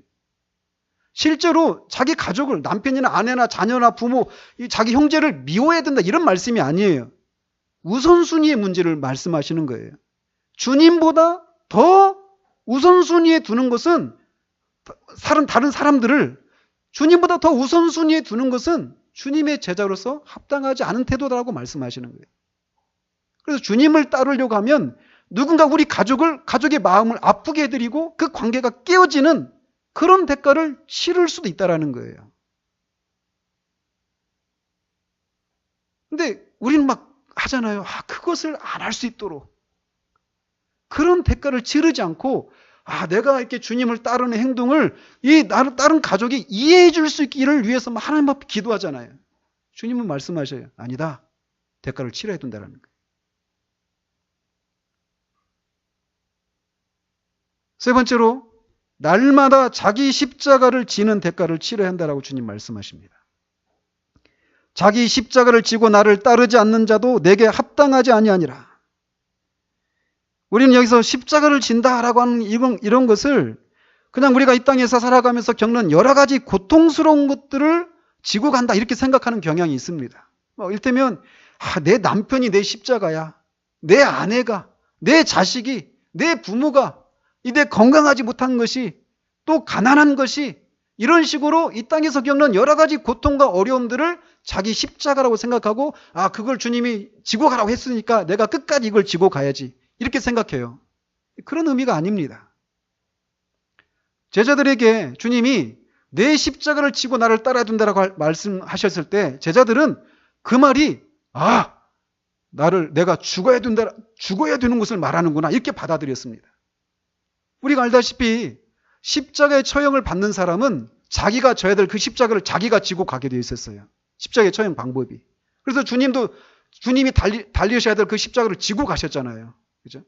실제로 자기 가족을 남편이나 아내나 자녀나 부모, 자기 형제를 미워해야 된다 이런 말씀이 아니에요. 우선순위의 문제를 말씀하시는 거예요. 주님보다 더 우선순위에 두는 것은 다른 사람들을 주님보다 더 우선순위에 두는 것은 주님의 제자로서 합당하지 않은 태도다라고 말씀하시는 거예요. 그래서 주님을 따르려고 하면 누군가 우리 가족의 마음을 아프게 해드리고 그 관계가 깨어지는 그런 대가를 치를 수도 있다는 거예요. 근데 우리는 막 하잖아요. 그것을 안 할 수 있도록. 그런 대가를 치르지 않고 내가 이렇게 주님을 따르는 행동을 이 나를 따른 가족이 이해해 줄 수 있기를 위해서 하나님 앞에 기도하잖아요. 주님은 말씀하셔요. 아니다. 대가를 치러야 된다는 거예요. 세 번째로 날마다 자기 십자가를 지는 대가를 치러야 한다라고 주님 말씀하십니다. 자기 십자가를 지고 나를 따르지 않는 자도 내게 합당하지 아니하니라. 우리는 여기서 십자가를 진다라고 하는 이런 것을 그냥 우리가 이 땅에서 살아가면서 겪는 여러 가지 고통스러운 것들을 지고 간다 이렇게 생각하는 경향이 있습니다. 이를테면 내 남편이 내 십자가야. 내 아내가, 내 자식이, 내 부모가 내 건강하지 못한 것이 또 가난한 것이 이런 식으로 이 땅에서 겪는 여러 가지 고통과 어려움들을 자기 십자가라고 생각하고 그걸 주님이 지고 가라고 했으니까 내가 끝까지 이걸 지고 가야지 이렇게 생각해요. 그런 의미가 아닙니다. 제자들에게 주님이 내 십자가를 지고 나를 따라야 된다라고 말씀하셨을 때 제자들은 그 말이 내가 죽어야 되는 것을 말하는구나 이렇게 받아들였습니다. 우리가 알다시피 십자가의 처형을 받는 사람은 자기가 져야 될 그 십자가를 자기가 지고 가게 되어 있었어요. 십자가의 처형 방법이. 그래서 주님이 달리셔야 될 그 십자가를 지고 가셨잖아요. 그죠?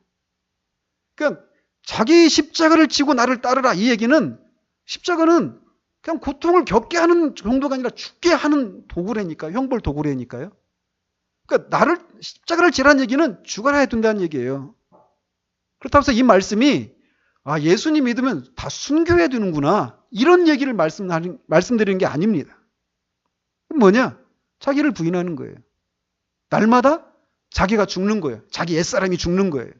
그러니까 자기 십자가를 지고 나를 따르라 이 얘기는 십자가는 그냥 고통을 겪게 하는 정도가 아니라 죽게 하는 도구라니까요. 형벌 도구라니까요. 그러니까 십자가를 지라는 얘기는 죽어야 된다는 얘기예요. 그렇다고 해서 이 말씀이 예수님 믿으면 다 순교해야 되는구나 이런 얘기를 말씀드리는 게 아닙니다. 뭐냐? 자기를 부인하는 거예요. 날마다 자기가 죽는 거예요. 자기 옛사람이 죽는 거예요.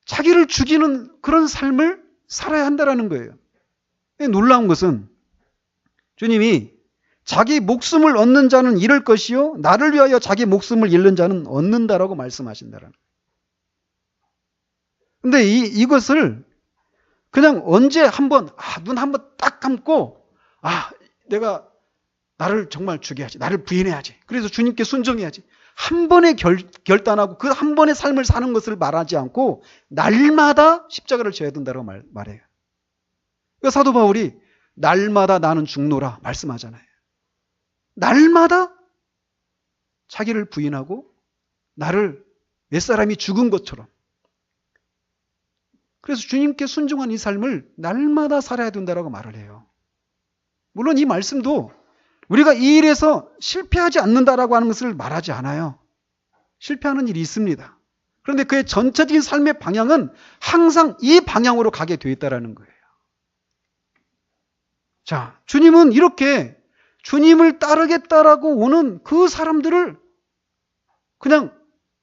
자기를 죽이는 그런 삶을 살아야 한다는 거예요. 놀라운 것은 주님이 자기 목숨을 얻는 자는 잃을 것이요 나를 위하여 자기 목숨을 잃는 자는 얻는다라고 말씀하신다라는 거예요. 근데 이것을 그냥 언제 한번 눈 한번 딱 감고 내가 나를 정말 죽여야지. 나를 부인해야지. 그래서 주님께 순종해야지. 한 번에 결단하고 그 한 번의 삶을 사는 것을 말하지 않고 날마다 십자가를 져야 된다고 말해요. 그러니까 사도 바울이 날마다 나는 죽노라 말씀하잖아요. 날마다 자기를 부인하고 나를 옛사람이 죽은 것처럼 그래서 주님께 순종한 이 삶을 날마다 살아야 된다고 말을 해요. 물론 이 말씀도 우리가 이 일에서 실패하지 않는다라고 하는 것을 말하지 않아요. 실패하는 일이 있습니다. 그런데 그의 전체적인 삶의 방향은 항상 이 방향으로 가게 되어 있다는 거예요. 자, 주님은 이렇게 주님을 따르겠다라고 오는 그 사람들을 그냥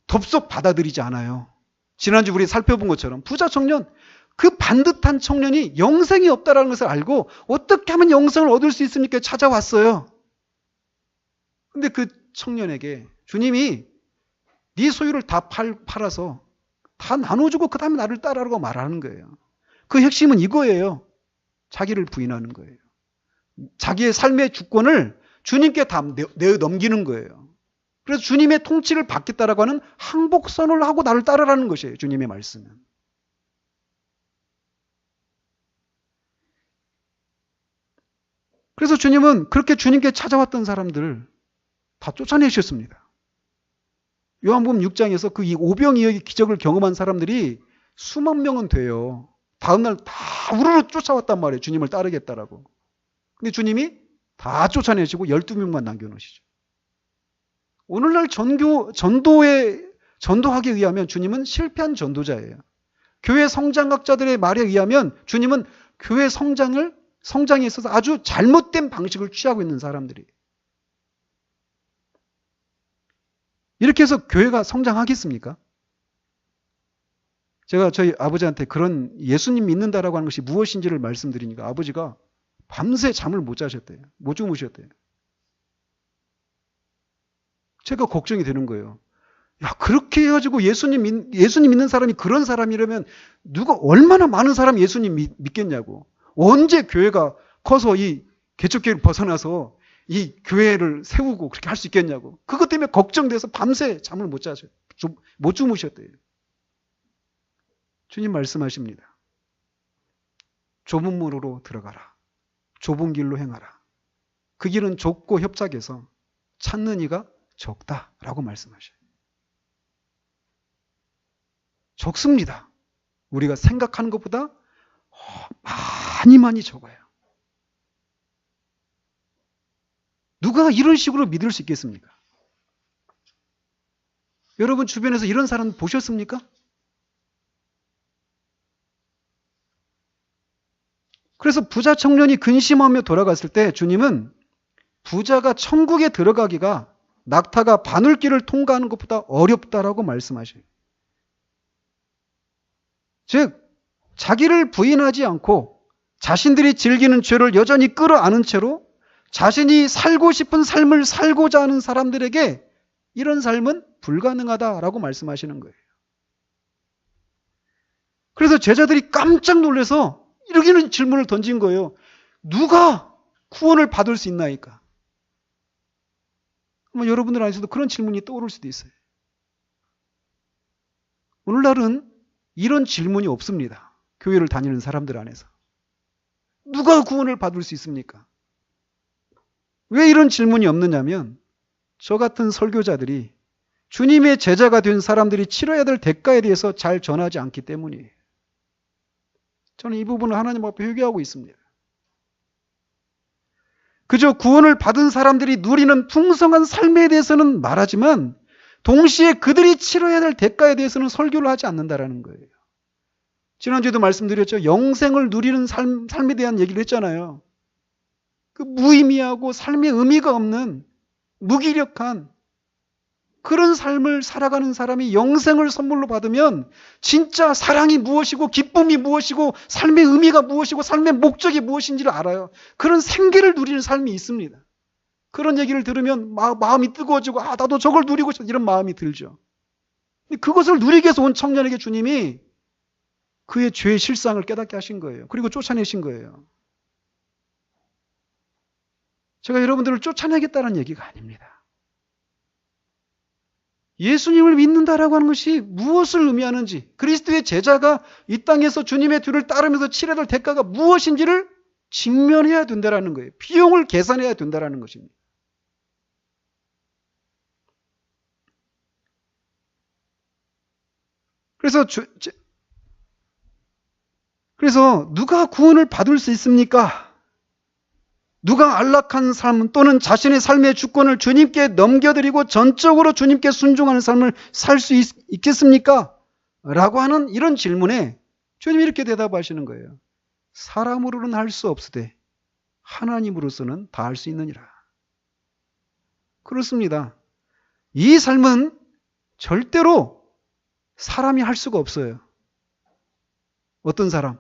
덥석 받아들이지 않아요. 지난주 우리 살펴본 것처럼 부자 청년, 그 반듯한 청년이 영생이 없다는 것을 알고 어떻게 하면 영생을 얻을 수 있습니까? 찾아왔어요. 근데 그 청년에게 주님이 네 소유를 다 팔아서 다 나눠주고 그 다음에 나를 따르라고 말하는 거예요. 그 핵심은 이거예요. 자기를 부인하는 거예요. 자기의 삶의 주권을 주님께 다 내어넘기는 거예요. 그래서 주님의 통치를 받겠다라고 하는 항복선을 하고 나를 따르라는 것이에요. 주님의 말씀은. 그래서 주님은 그렇게 주님께 찾아왔던 사람들을 다 쫓아내셨습니다. 요한복음 6장에서 그 오병이어의 기적을 경험한 사람들이 수만 명은 돼요. 다음날 다 우르르 쫓아왔단 말이에요. 주님을 따르겠다라고. 근데 주님이 다 쫓아내시고 12명만 남겨놓으시죠. 오늘날 전도하기 의하면 주님은 실패한 전도자예요. 교회 성장학자들의 말에 의하면 주님은 교회 성장에 있어서 아주 잘못된 방식을 취하고 있는 사람들이에요. 이렇게 해서 교회가 성장하겠습니까? 제가 저희 아버지한테 그런 예수님 믿는다라고 하는 것이 무엇인지를 말씀드리니까 아버지가 밤새 잠을 못 자셨대요. 못 주무셨대요. 제가 걱정이 되는 거예요. 그렇게 해가지고 예수님 믿는 사람이 그런 사람이라면 얼마나 많은 사람이 예수님 믿겠냐고. 언제 교회가 커서 이 개척교회를 벗어나서 이 교회를 세우고 그렇게 할 수 있겠냐고. 그것 때문에 걱정돼서 밤새 잠을 못 주무셨대요. 주님 말씀하십니다. 좁은 문으로 들어가라. 좁은 길로 행하라. 그 길은 좁고 협착해서 찾는 이가 적다라고 말씀하셔요. 적습니다. 우리가 생각하는 것보다 많이 적어요. 누가 이런 식으로 믿을 수 있겠습니까? 여러분 주변에서 이런 사람 보셨습니까? 그래서 부자 청년이 근심하며 돌아갔을 때 주님은 부자가 천국에 들어가기가 낙타가 바늘길을 통과하는 것보다 어렵다라고 말씀하셔요. 즉 자기를 부인하지 않고 자신들이 즐기는 죄를 여전히 끌어안은 채로 자신이 살고 싶은 삶을 살고자 하는 사람들에게 이런 삶은 불가능하다라고 말씀하시는 거예요. 그래서 제자들이 깜짝 놀라서 이러기는 질문을 던진 거예요. 누가 구원을 받을 수 있나이까? 여러분들 안에서도 그런 질문이 떠오를 수도 있어요. 오늘날은 이런 질문이 없습니다. 교회를 다니는 사람들 안에서. 누가 구원을 받을 수 있습니까? 왜 이런 질문이 없느냐면 저 같은 설교자들이 주님의 제자가 된 사람들이 치러야 될 대가에 대해서 잘 전하지 않기 때문이에요. 저는 이 부분을 하나님 앞에 회개하고 있습니다. 그저 구원을 받은 사람들이 누리는 풍성한 삶에 대해서는 말하지만 동시에 그들이 치러야 될 대가에 대해서는 설교를 하지 않는다라는 거예요. 지난주에도 말씀드렸죠. 영생을 누리는 삶에 대한 얘기를 했잖아요. 그 무의미하고 삶의 의미가 없는 무기력한 그런 삶을 살아가는 사람이 영생을 선물로 받으면 진짜 사랑이 무엇이고 기쁨이 무엇이고 삶의 의미가 무엇이고 삶의 목적이 무엇인지를 알아요. 그런 생기를 누리는 삶이 있습니다. 그런 얘기를 들으면 마음이 뜨거워지고 나도 저걸 누리고 싶다 이런 마음이 들죠. 근데 그것을 누리기 위해서 온 청년에게 주님이 그의 죄의 실상을 깨닫게 하신 거예요. 그리고 쫓아내신 거예요. 제가 여러분들을 쫓아내겠다는 얘기가 아닙니다. 예수님을 믿는다라고 하는 것이 무엇을 의미하는지, 그리스도의 제자가 이 땅에서 주님의 뒤를 따르면서 치러야 될 대가가 무엇인지를 직면해야 된다는 거예요. 비용을 계산해야 된다는 것입니다. 그래서 누가 구원을 받을 수 있습니까? 누가 안락한 삶 또는 자신의 삶의 주권을 주님께 넘겨드리고 전적으로 주님께 순종하는 삶을 살 수 있겠습니까? 라고 하는 이런 질문에 주님이 이렇게 대답하시는 거예요. 사람으로는 할 수 없으되 하나님으로서는 다 할 수 있느니라. 그렇습니다. 이 삶은 절대로 사람이 할 수가 없어요. 어떤 사람?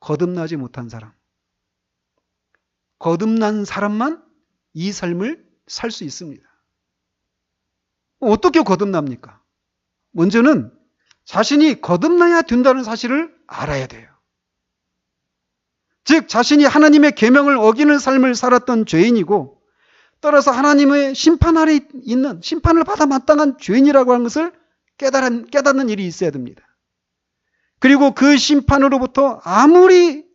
거듭나지 못한 사람. 거듭난 사람만 이 삶을 살 수 있습니다. 어떻게 거듭납니까? 먼저는 자신이 거듭나야 된다는 사실을 알아야 돼요. 즉 자신이 하나님의 계명을 어기는 삶을 살았던 죄인이고 따라서 하나님의 심판 아래 있는 심판을 받아 마땅한 죄인이라고 하는 것을 깨닫는 일이 있어야 됩니다. 그리고 그 심판으로부터 아무리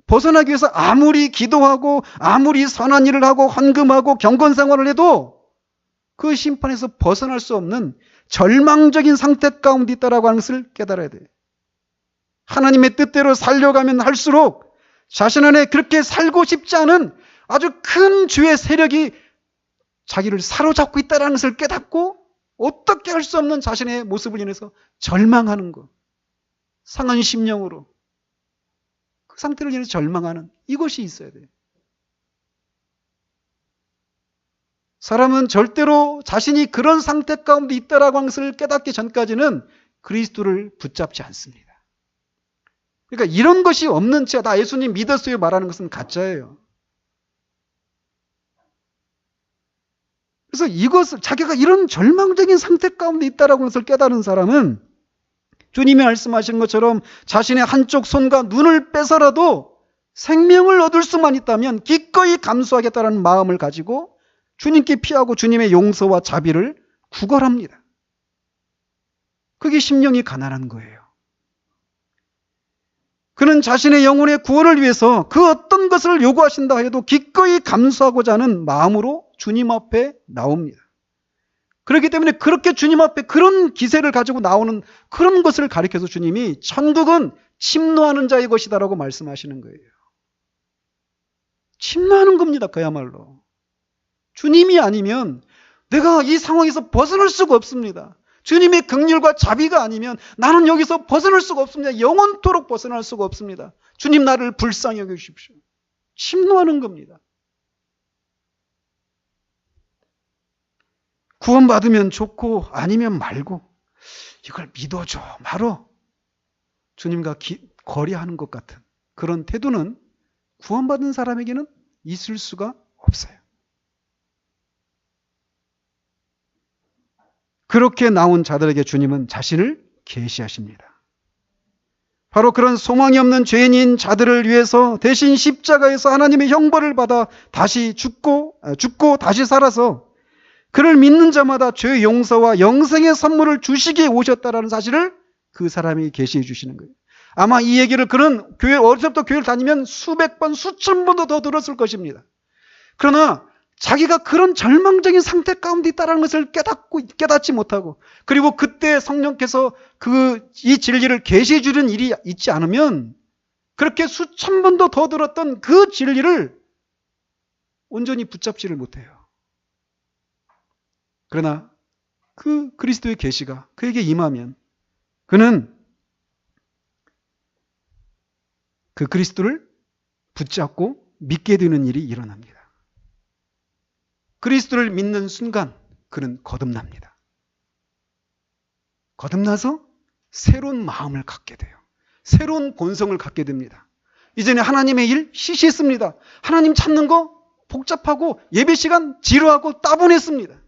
벗어나기 위해서 아무리 기도하고 아무리 선한 일을 하고 헌금하고 경건 생활을 해도 그 심판에서 벗어날 수 없는 절망적인 상태 가운데 있다라고 하는 것을 깨달아야 돼요. 하나님의 뜻대로 살려가면 할수록 자신 안에 그렇게 살고 싶지 않은 아주 큰 죄의 세력이 자기를 사로잡고 있다는 것을 깨닫고 어떻게 할 수 없는 자신의 모습을 인해서 절망하는 것. 상한 심령으로 그 상태를 인해서 절망하는 이것이 있어야 돼요. 사람은 절대로 자신이 그런 상태 가운데 있다라고 하는 것을 깨닫기 전까지는 그리스도를 붙잡지 않습니다. 그러니까 이런 것이 없는 채 나 예수님 믿었어요 말하는 것은 가짜예요. 그래서 이것을 자기가 이런 절망적인 상태 가운데 있다라고 하는 것을 깨달은 사람은 주님이 말씀하신 것처럼 자신의 한쪽 손과 눈을 빼서라도 생명을 얻을 수만 있다면 기꺼이 감수하겠다는 마음을 가지고 주님께 피하고 주님의 용서와 자비를 구걸합니다. 그게 심령이 가난한 거예요. 그는 자신의 영혼의 구원을 위해서 그 어떤 것을 요구하신다 해도 기꺼이 감수하고자 하는 마음으로 주님 앞에 나옵니다. 그렇기 때문에 그렇게 주님 앞에 그런 기세를 가지고 나오는 그런 것을 가리켜서 주님이 천국은 침노하는 자의 것이다라고 말씀하시는 거예요. 침노하는 겁니다. 그야말로. 주님이 아니면 내가 이 상황에서 벗어날 수가 없습니다. 주님의 긍휼과 자비가 아니면 나는 여기서 벗어날 수가 없습니다. 영원토록 벗어날 수가 없습니다. 주님 나를 불쌍히 여기십시오. 침노하는 겁니다. 구원받으면 좋고 아니면 말고 이걸 믿어줘 말어 주님과 거래하는 것 같은 그런 태도는 구원받은 사람에게는 있을 수가 없어요. 그렇게 나온 자들에게 주님은 자신을 계시하십니다. 바로 그런 소망이 없는 죄인인 자들을 위해서 대신 십자가에서 하나님의 형벌을 받아 다시 죽고 다시 살아서 그를 믿는 자마다 죄 용서와 영생의 선물을 주시기에 오셨다라는 사실을 그 사람이 계시해 주시는 거예요. 아마 이 얘기를 그는 어릴 때부터 교회를 다니면 수백 번, 수천 번도 더 들었을 것입니다. 그러나 자기가 그런 절망적인 상태 가운데 있다는 것을 깨닫지 못하고 그리고 그때 성령께서 이 진리를 계시해 주는 일이 있지 않으면 그렇게 수천 번도 더 들었던 그 진리를 온전히 붙잡지를 못해요. 그러나 그 그리스도의 계시가 그에게 임하면 그는 그 그리스도를 붙잡고 믿게 되는 일이 일어납니다. 그리스도를 믿는 순간 그는 거듭납니다. 거듭나서 새로운 마음을 갖게 돼요. 새로운 본성을 갖게 됩니다. 이전에 하나님의 일 시시했습니다. 하나님 찾는 거 복잡하고 예배 시간 지루하고 따분했습니다.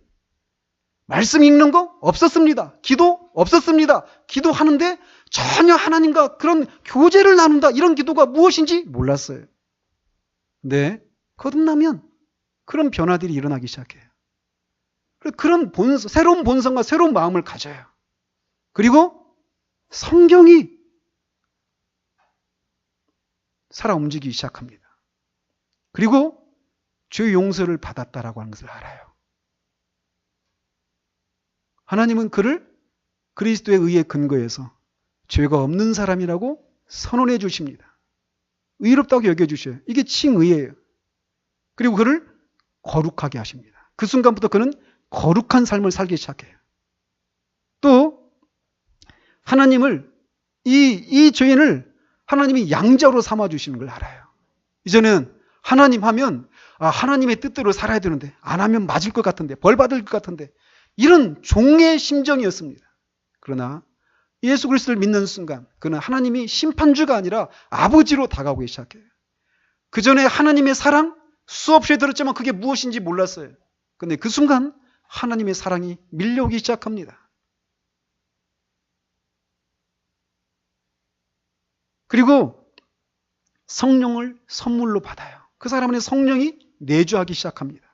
말씀 읽는 거 없었습니다. 기도 없었습니다. 기도하는데 전혀 하나님과 그런 교제를 나눈다 이런 기도가 무엇인지 몰랐어요. 근데 거듭나면 그런 변화들이 일어나기 시작해요. 그런 새로운 본성과 새로운 마음을 가져요. 그리고 성경이 살아 움직이기 시작합니다. 그리고 죄 용서를 받았다라고 하는 것을 알아요. 하나님은 그를 그리스도의 의에 근거해서 죄가 없는 사람이라고 선언해 주십니다. 의롭다고 여겨주셔요. 이게 칭의예요. 그리고 그를 거룩하게 하십니다. 그 순간부터 그는 거룩한 삶을 살기 시작해요. 또 하나님을 이 죄인을 하나님이 양자로 삼아주시는 걸 알아요. 이제는 하나님 하면 하나님의 뜻대로 살아야 되는데 안 하면 맞을 것 같은데 벌 받을 것 같은데 이런 종의 심정이었습니다. 그러나 예수 그리스도를 믿는 순간 그는 하나님이 심판주가 아니라 아버지로 다가오기 시작해요. 그 전에 하나님의 사랑 수없이 들었지만 그게 무엇인지 몰랐어요. 그런데 그 순간 하나님의 사랑이 밀려오기 시작합니다. 그리고 성령을 선물로 받아요. 그 사람 안에 성령이 내주하기 시작합니다.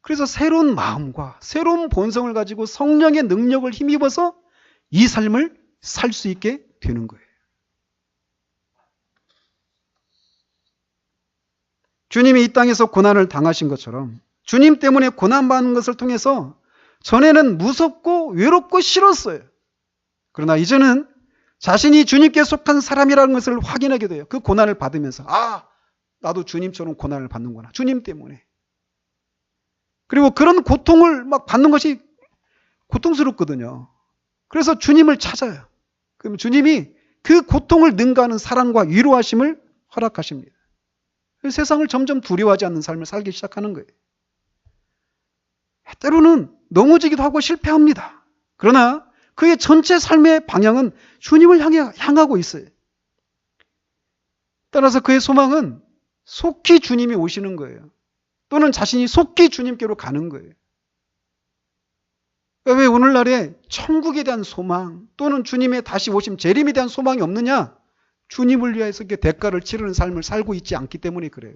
그래서 새로운 마음과 새로운 본성을 가지고 성령의 능력을 힘입어서 이 삶을 살 수 있게 되는 거예요. 주님이 이 땅에서 고난을 당하신 것처럼 주님 때문에 고난받는 것을 통해서 전에는 무섭고 외롭고 싫었어요. 그러나 이제는 자신이 주님께 속한 사람이라는 것을 확인하게 돼요. 그 고난을 받으면서 나도 주님처럼 고난을 받는구나. 주님 때문에. 그리고 그런 고통을 막 받는 것이 고통스럽거든요. 그래서 주님을 찾아요. 그럼 주님이 그 고통을 능가하는 사랑과 위로하심을 허락하십니다. 세상을 점점 두려워하지 않는 삶을 살기 시작하는 거예요. 때로는 넘어지기도 하고 실패합니다. 그러나 그의 전체 삶의 방향은 주님을 향하고 있어요. 따라서 그의 소망은 속히 주님이 오시는 거예요. 또는 자신이 속히 주님께로 가는 거예요. 왜 오늘날에 천국에 대한 소망 또는 주님의 다시 오심 재림에 대한 소망이 없느냐? 주님을 위해서 대가를 치르는 삶을 살고 있지 않기 때문에 그래요.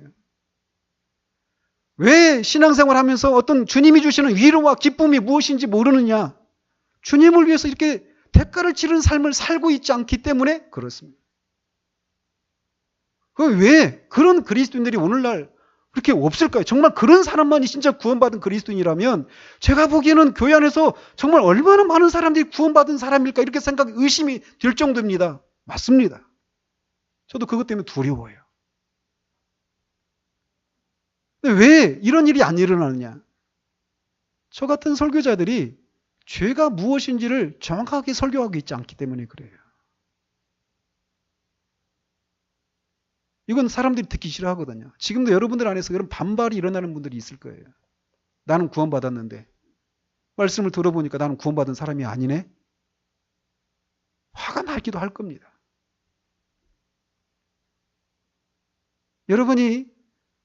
왜 신앙생활 하면서 어떤 주님이 주시는 위로와 기쁨이 무엇인지 모르느냐? 주님을 위해서 이렇게 대가를 치르는 삶을 살고 있지 않기 때문에 그렇습니다. 왜 그런 그리스도인들이 오늘날 그렇게 없을까요? 정말 그런 사람만이 진짜 구원받은 그리스도인이라면 제가 보기에는 교회 안에서 정말 얼마나 많은 사람들이 구원받은 사람일까 이렇게 의심이 들 정도입니다. 맞습니다. 저도 그것 때문에 두려워요. 근데 왜 이런 일이 안 일어나느냐? 저 같은 설교자들이 죄가 무엇인지를 정확하게 설교하고 있지 않기 때문에 그래요. 이건 사람들이 듣기 싫어하거든요. 지금도 여러분들 안에서 그런 반발이 일어나는 분들이 있을 거예요. 나는 구원받았는데 말씀을 들어보니까 나는 구원받은 사람이 아니네. 화가 나기도 할 겁니다. 여러분이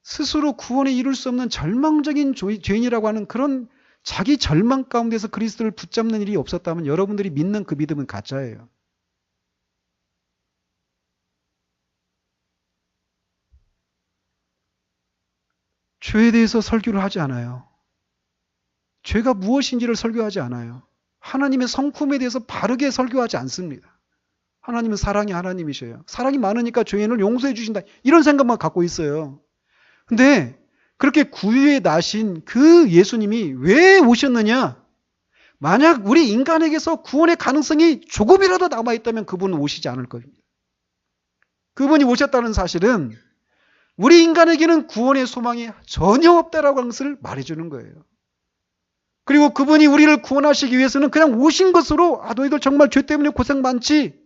스스로 구원에 이룰 수 없는 절망적인 죄인이라고 하는 그런 자기 절망 가운데서 그리스도를 붙잡는 일이 없었다면 여러분들이 믿는 그 믿음은 가짜예요. 죄에 대해서 설교를 하지 않아요. 죄가 무엇인지를 설교하지 않아요. 하나님의 성품에 대해서 바르게 설교하지 않습니다. 하나님은 사랑의 하나님이셔요. 사랑이 많으니까 죄인을 용서해 주신다. 이런 생각만 갖고 있어요. 근데 그렇게 구유에 나신 그 예수님이 왜 오셨느냐? 만약 우리 인간에게서 구원의 가능성이 조금이라도 남아있다면 그분은 오시지 않을 겁니다. 그분이 오셨다는 사실은 우리 인간에게는 구원의 소망이 전혀 없다라고 하는 것을 말해주는 거예요. 그리고 그분이 우리를 구원하시기 위해서는 그냥 오신 것으로 너희들 정말 죄 때문에 고생 많지.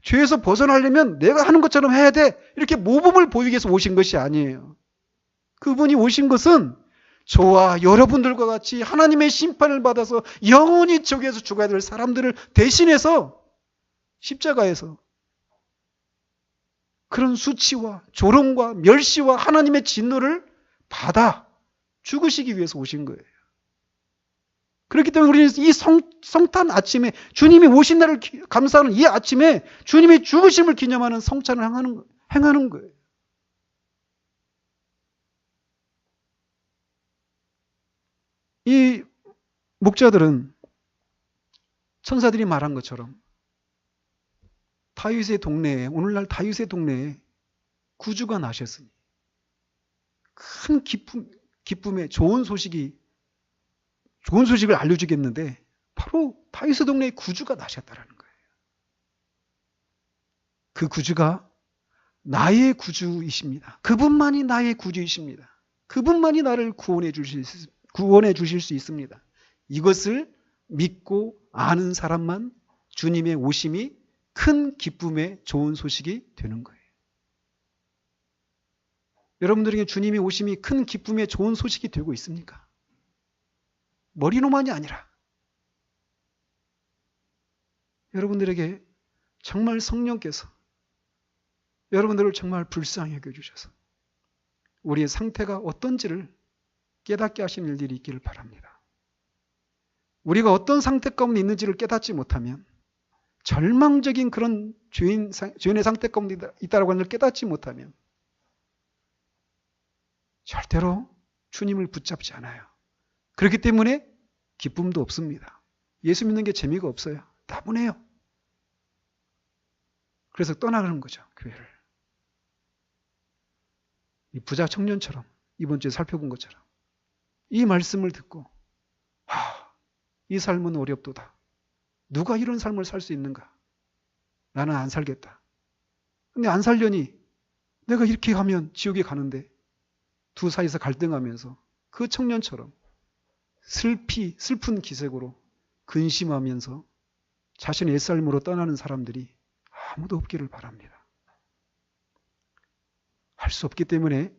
죄에서 벗어나려면 내가 하는 것처럼 해야 돼. 이렇게 모범을 보이기 위해서 오신 것이 아니에요. 그분이 오신 것은 저와 여러분들과 같이 하나님의 심판을 받아서 영원히 저기에서 죽어야 될 사람들을 대신해서 십자가에서 그런 수치와 조롱과 멸시와 하나님의 진노를 받아 죽으시기 위해서 오신 거예요. 그렇기 때문에 우리는 이 성탄 아침에 주님이 오신 날을 감사하는 이 아침에 주님의 죽으심을 기념하는 성찬을 행하는 거예요. 이 목자들은 천사들이 말한 것처럼 다윗의 동네에 오늘날 다윗의 동네에 구주가 나셨으니 큰 기쁨의 좋은 소식을 알려주겠는데 바로 다윗의 동네에 구주가 나셨다라는 거예요. 그 구주가 나의 구주이십니다. 그분만이 나의 구주이십니다. 그분만이 나를 구원해 주실 수 있습니다. 이것을 믿고 아는 사람만 주님의 오심이 큰 기쁨의 좋은 소식이 되는 거예요. 여러분들에게 주님의 오심이 큰 기쁨의 좋은 소식이 되고 있습니까? 머리로만이 아니라 여러분들에게 정말 성령께서 여러분들을 정말 불쌍히 여겨주셔서 우리의 상태가 어떤지를 깨닫게 하시는 일들이 있기를 바랍니다. 우리가 어떤 상태 가운데 있는지를 깨닫지 못하면 절망적인 그런 죄인의 상태 가운데 있다라고 하는 걸 깨닫지 못하면 절대로 주님을 붙잡지 않아요. 그렇기 때문에 기쁨도 없습니다. 예수 믿는 게 재미가 없어요. 따분해요. 그래서 떠나가는 거죠, 교회를. 이 부자 청년처럼 이번 주에 살펴본 것처럼 이 말씀을 듣고 이 삶은 어렵도다. 누가 이런 삶을 살 수 있는가? 나는 안 살겠다. 근데 안 살려니 내가 이렇게 하면 지옥에 가는데 두 사이에서 갈등하면서 그 청년처럼 슬픈 기색으로 근심하면서 자신의 옛삶으로 떠나는 사람들이 아무도 없기를 바랍니다. 할 수 없기 때문에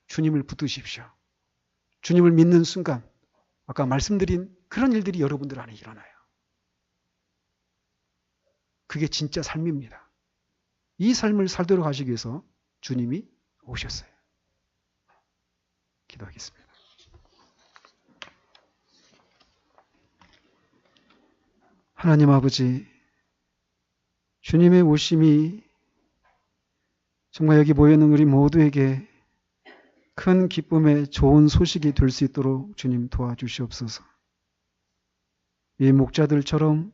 주님을 붙드십시오. 주님을 믿는 순간 아까 말씀드린 그런 일들이 여러분들 안에 일어나요. 그게 진짜 삶입니다. 이 삶을 살도록 하시기 위해서 주님이 오셨어요. 기도하겠습니다. 하나님 아버지, 주님의 오심이 정말 여기 모여있는 우리 모두에게 큰 기쁨의 좋은 소식이 될 수 있도록 주님 도와주시옵소서. 이 목자들처럼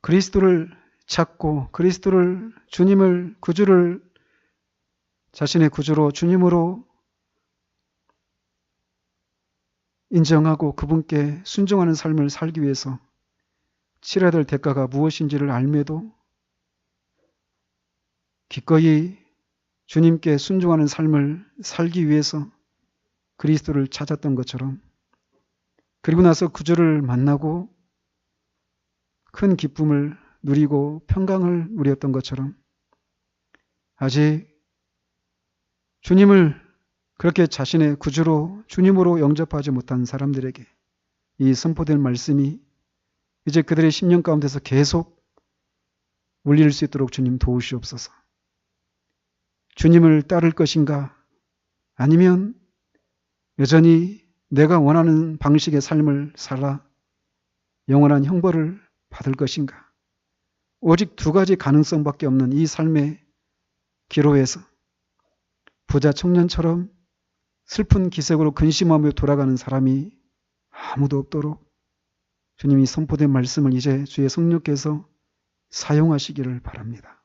그리스도를 찾고 그리스도를 주님을 구주를 자신의 구주로 주님으로 인정하고 그분께 순종하는 삶을 살기 위해서 치러야 될 대가가 무엇인지를 알매도 기꺼이 주님께 순종하는 삶을 살기 위해서 그리스도를 찾았던 것처럼, 그리고 나서 구주를 만나고 큰 기쁨을 누리고 평강을 누렸던 것처럼, 아직 주님을 그렇게 자신의 구주로 주님으로 영접하지 못한 사람들에게 이 선포된 말씀이 이제 그들의 심령 가운데서 계속 울릴 수 있도록 주님 도우시옵소서. 주님을 따를 것인가? 아니면 여전히 내가 원하는 방식의 삶을 살아 영원한 형벌을 받을 것인가? 오직 두 가지 가능성밖에 없는 이 삶의 기로에서 부자 청년처럼 슬픈 기색으로 근심하며 돌아가는 사람이 아무도 없도록 주님이 선포된 말씀을 이제 주의 성령께서 사용하시기를 바랍니다.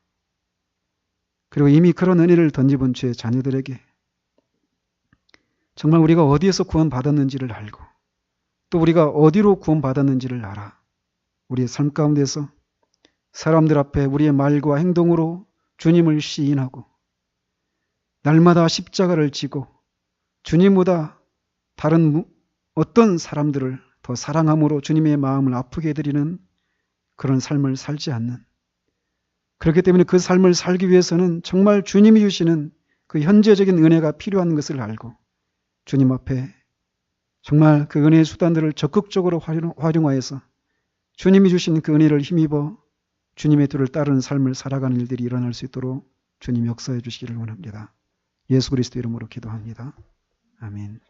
그리고 이미 그런 은혜를 던져본 주의 자녀들에게 정말 우리가 어디에서 구원받았는지를 알고 또 우리가 어디로 구원받았는지를 알아 우리의 삶 가운데서 사람들 앞에 우리의 말과 행동으로 주님을 시인하고 날마다 십자가를 지고 주님보다 다른 어떤 사람들을 더 사랑함으로 주님의 마음을 아프게 해드리는 그런 삶을 살지 않는, 그렇기 때문에 그 삶을 살기 위해서는 정말 주님이 주시는 그 현재적인 은혜가 필요한 것을 알고 주님 앞에 정말 그 은혜의 수단들을 적극적으로 활용하여서 주님이 주신 그 은혜를 힘입어 주님의 뒤를 따르는 삶을 살아가는 일들이 일어날 수 있도록 주님 역사해 주시기를 원합니다. 예수 그리스도 이름으로 기도합니다. 아멘.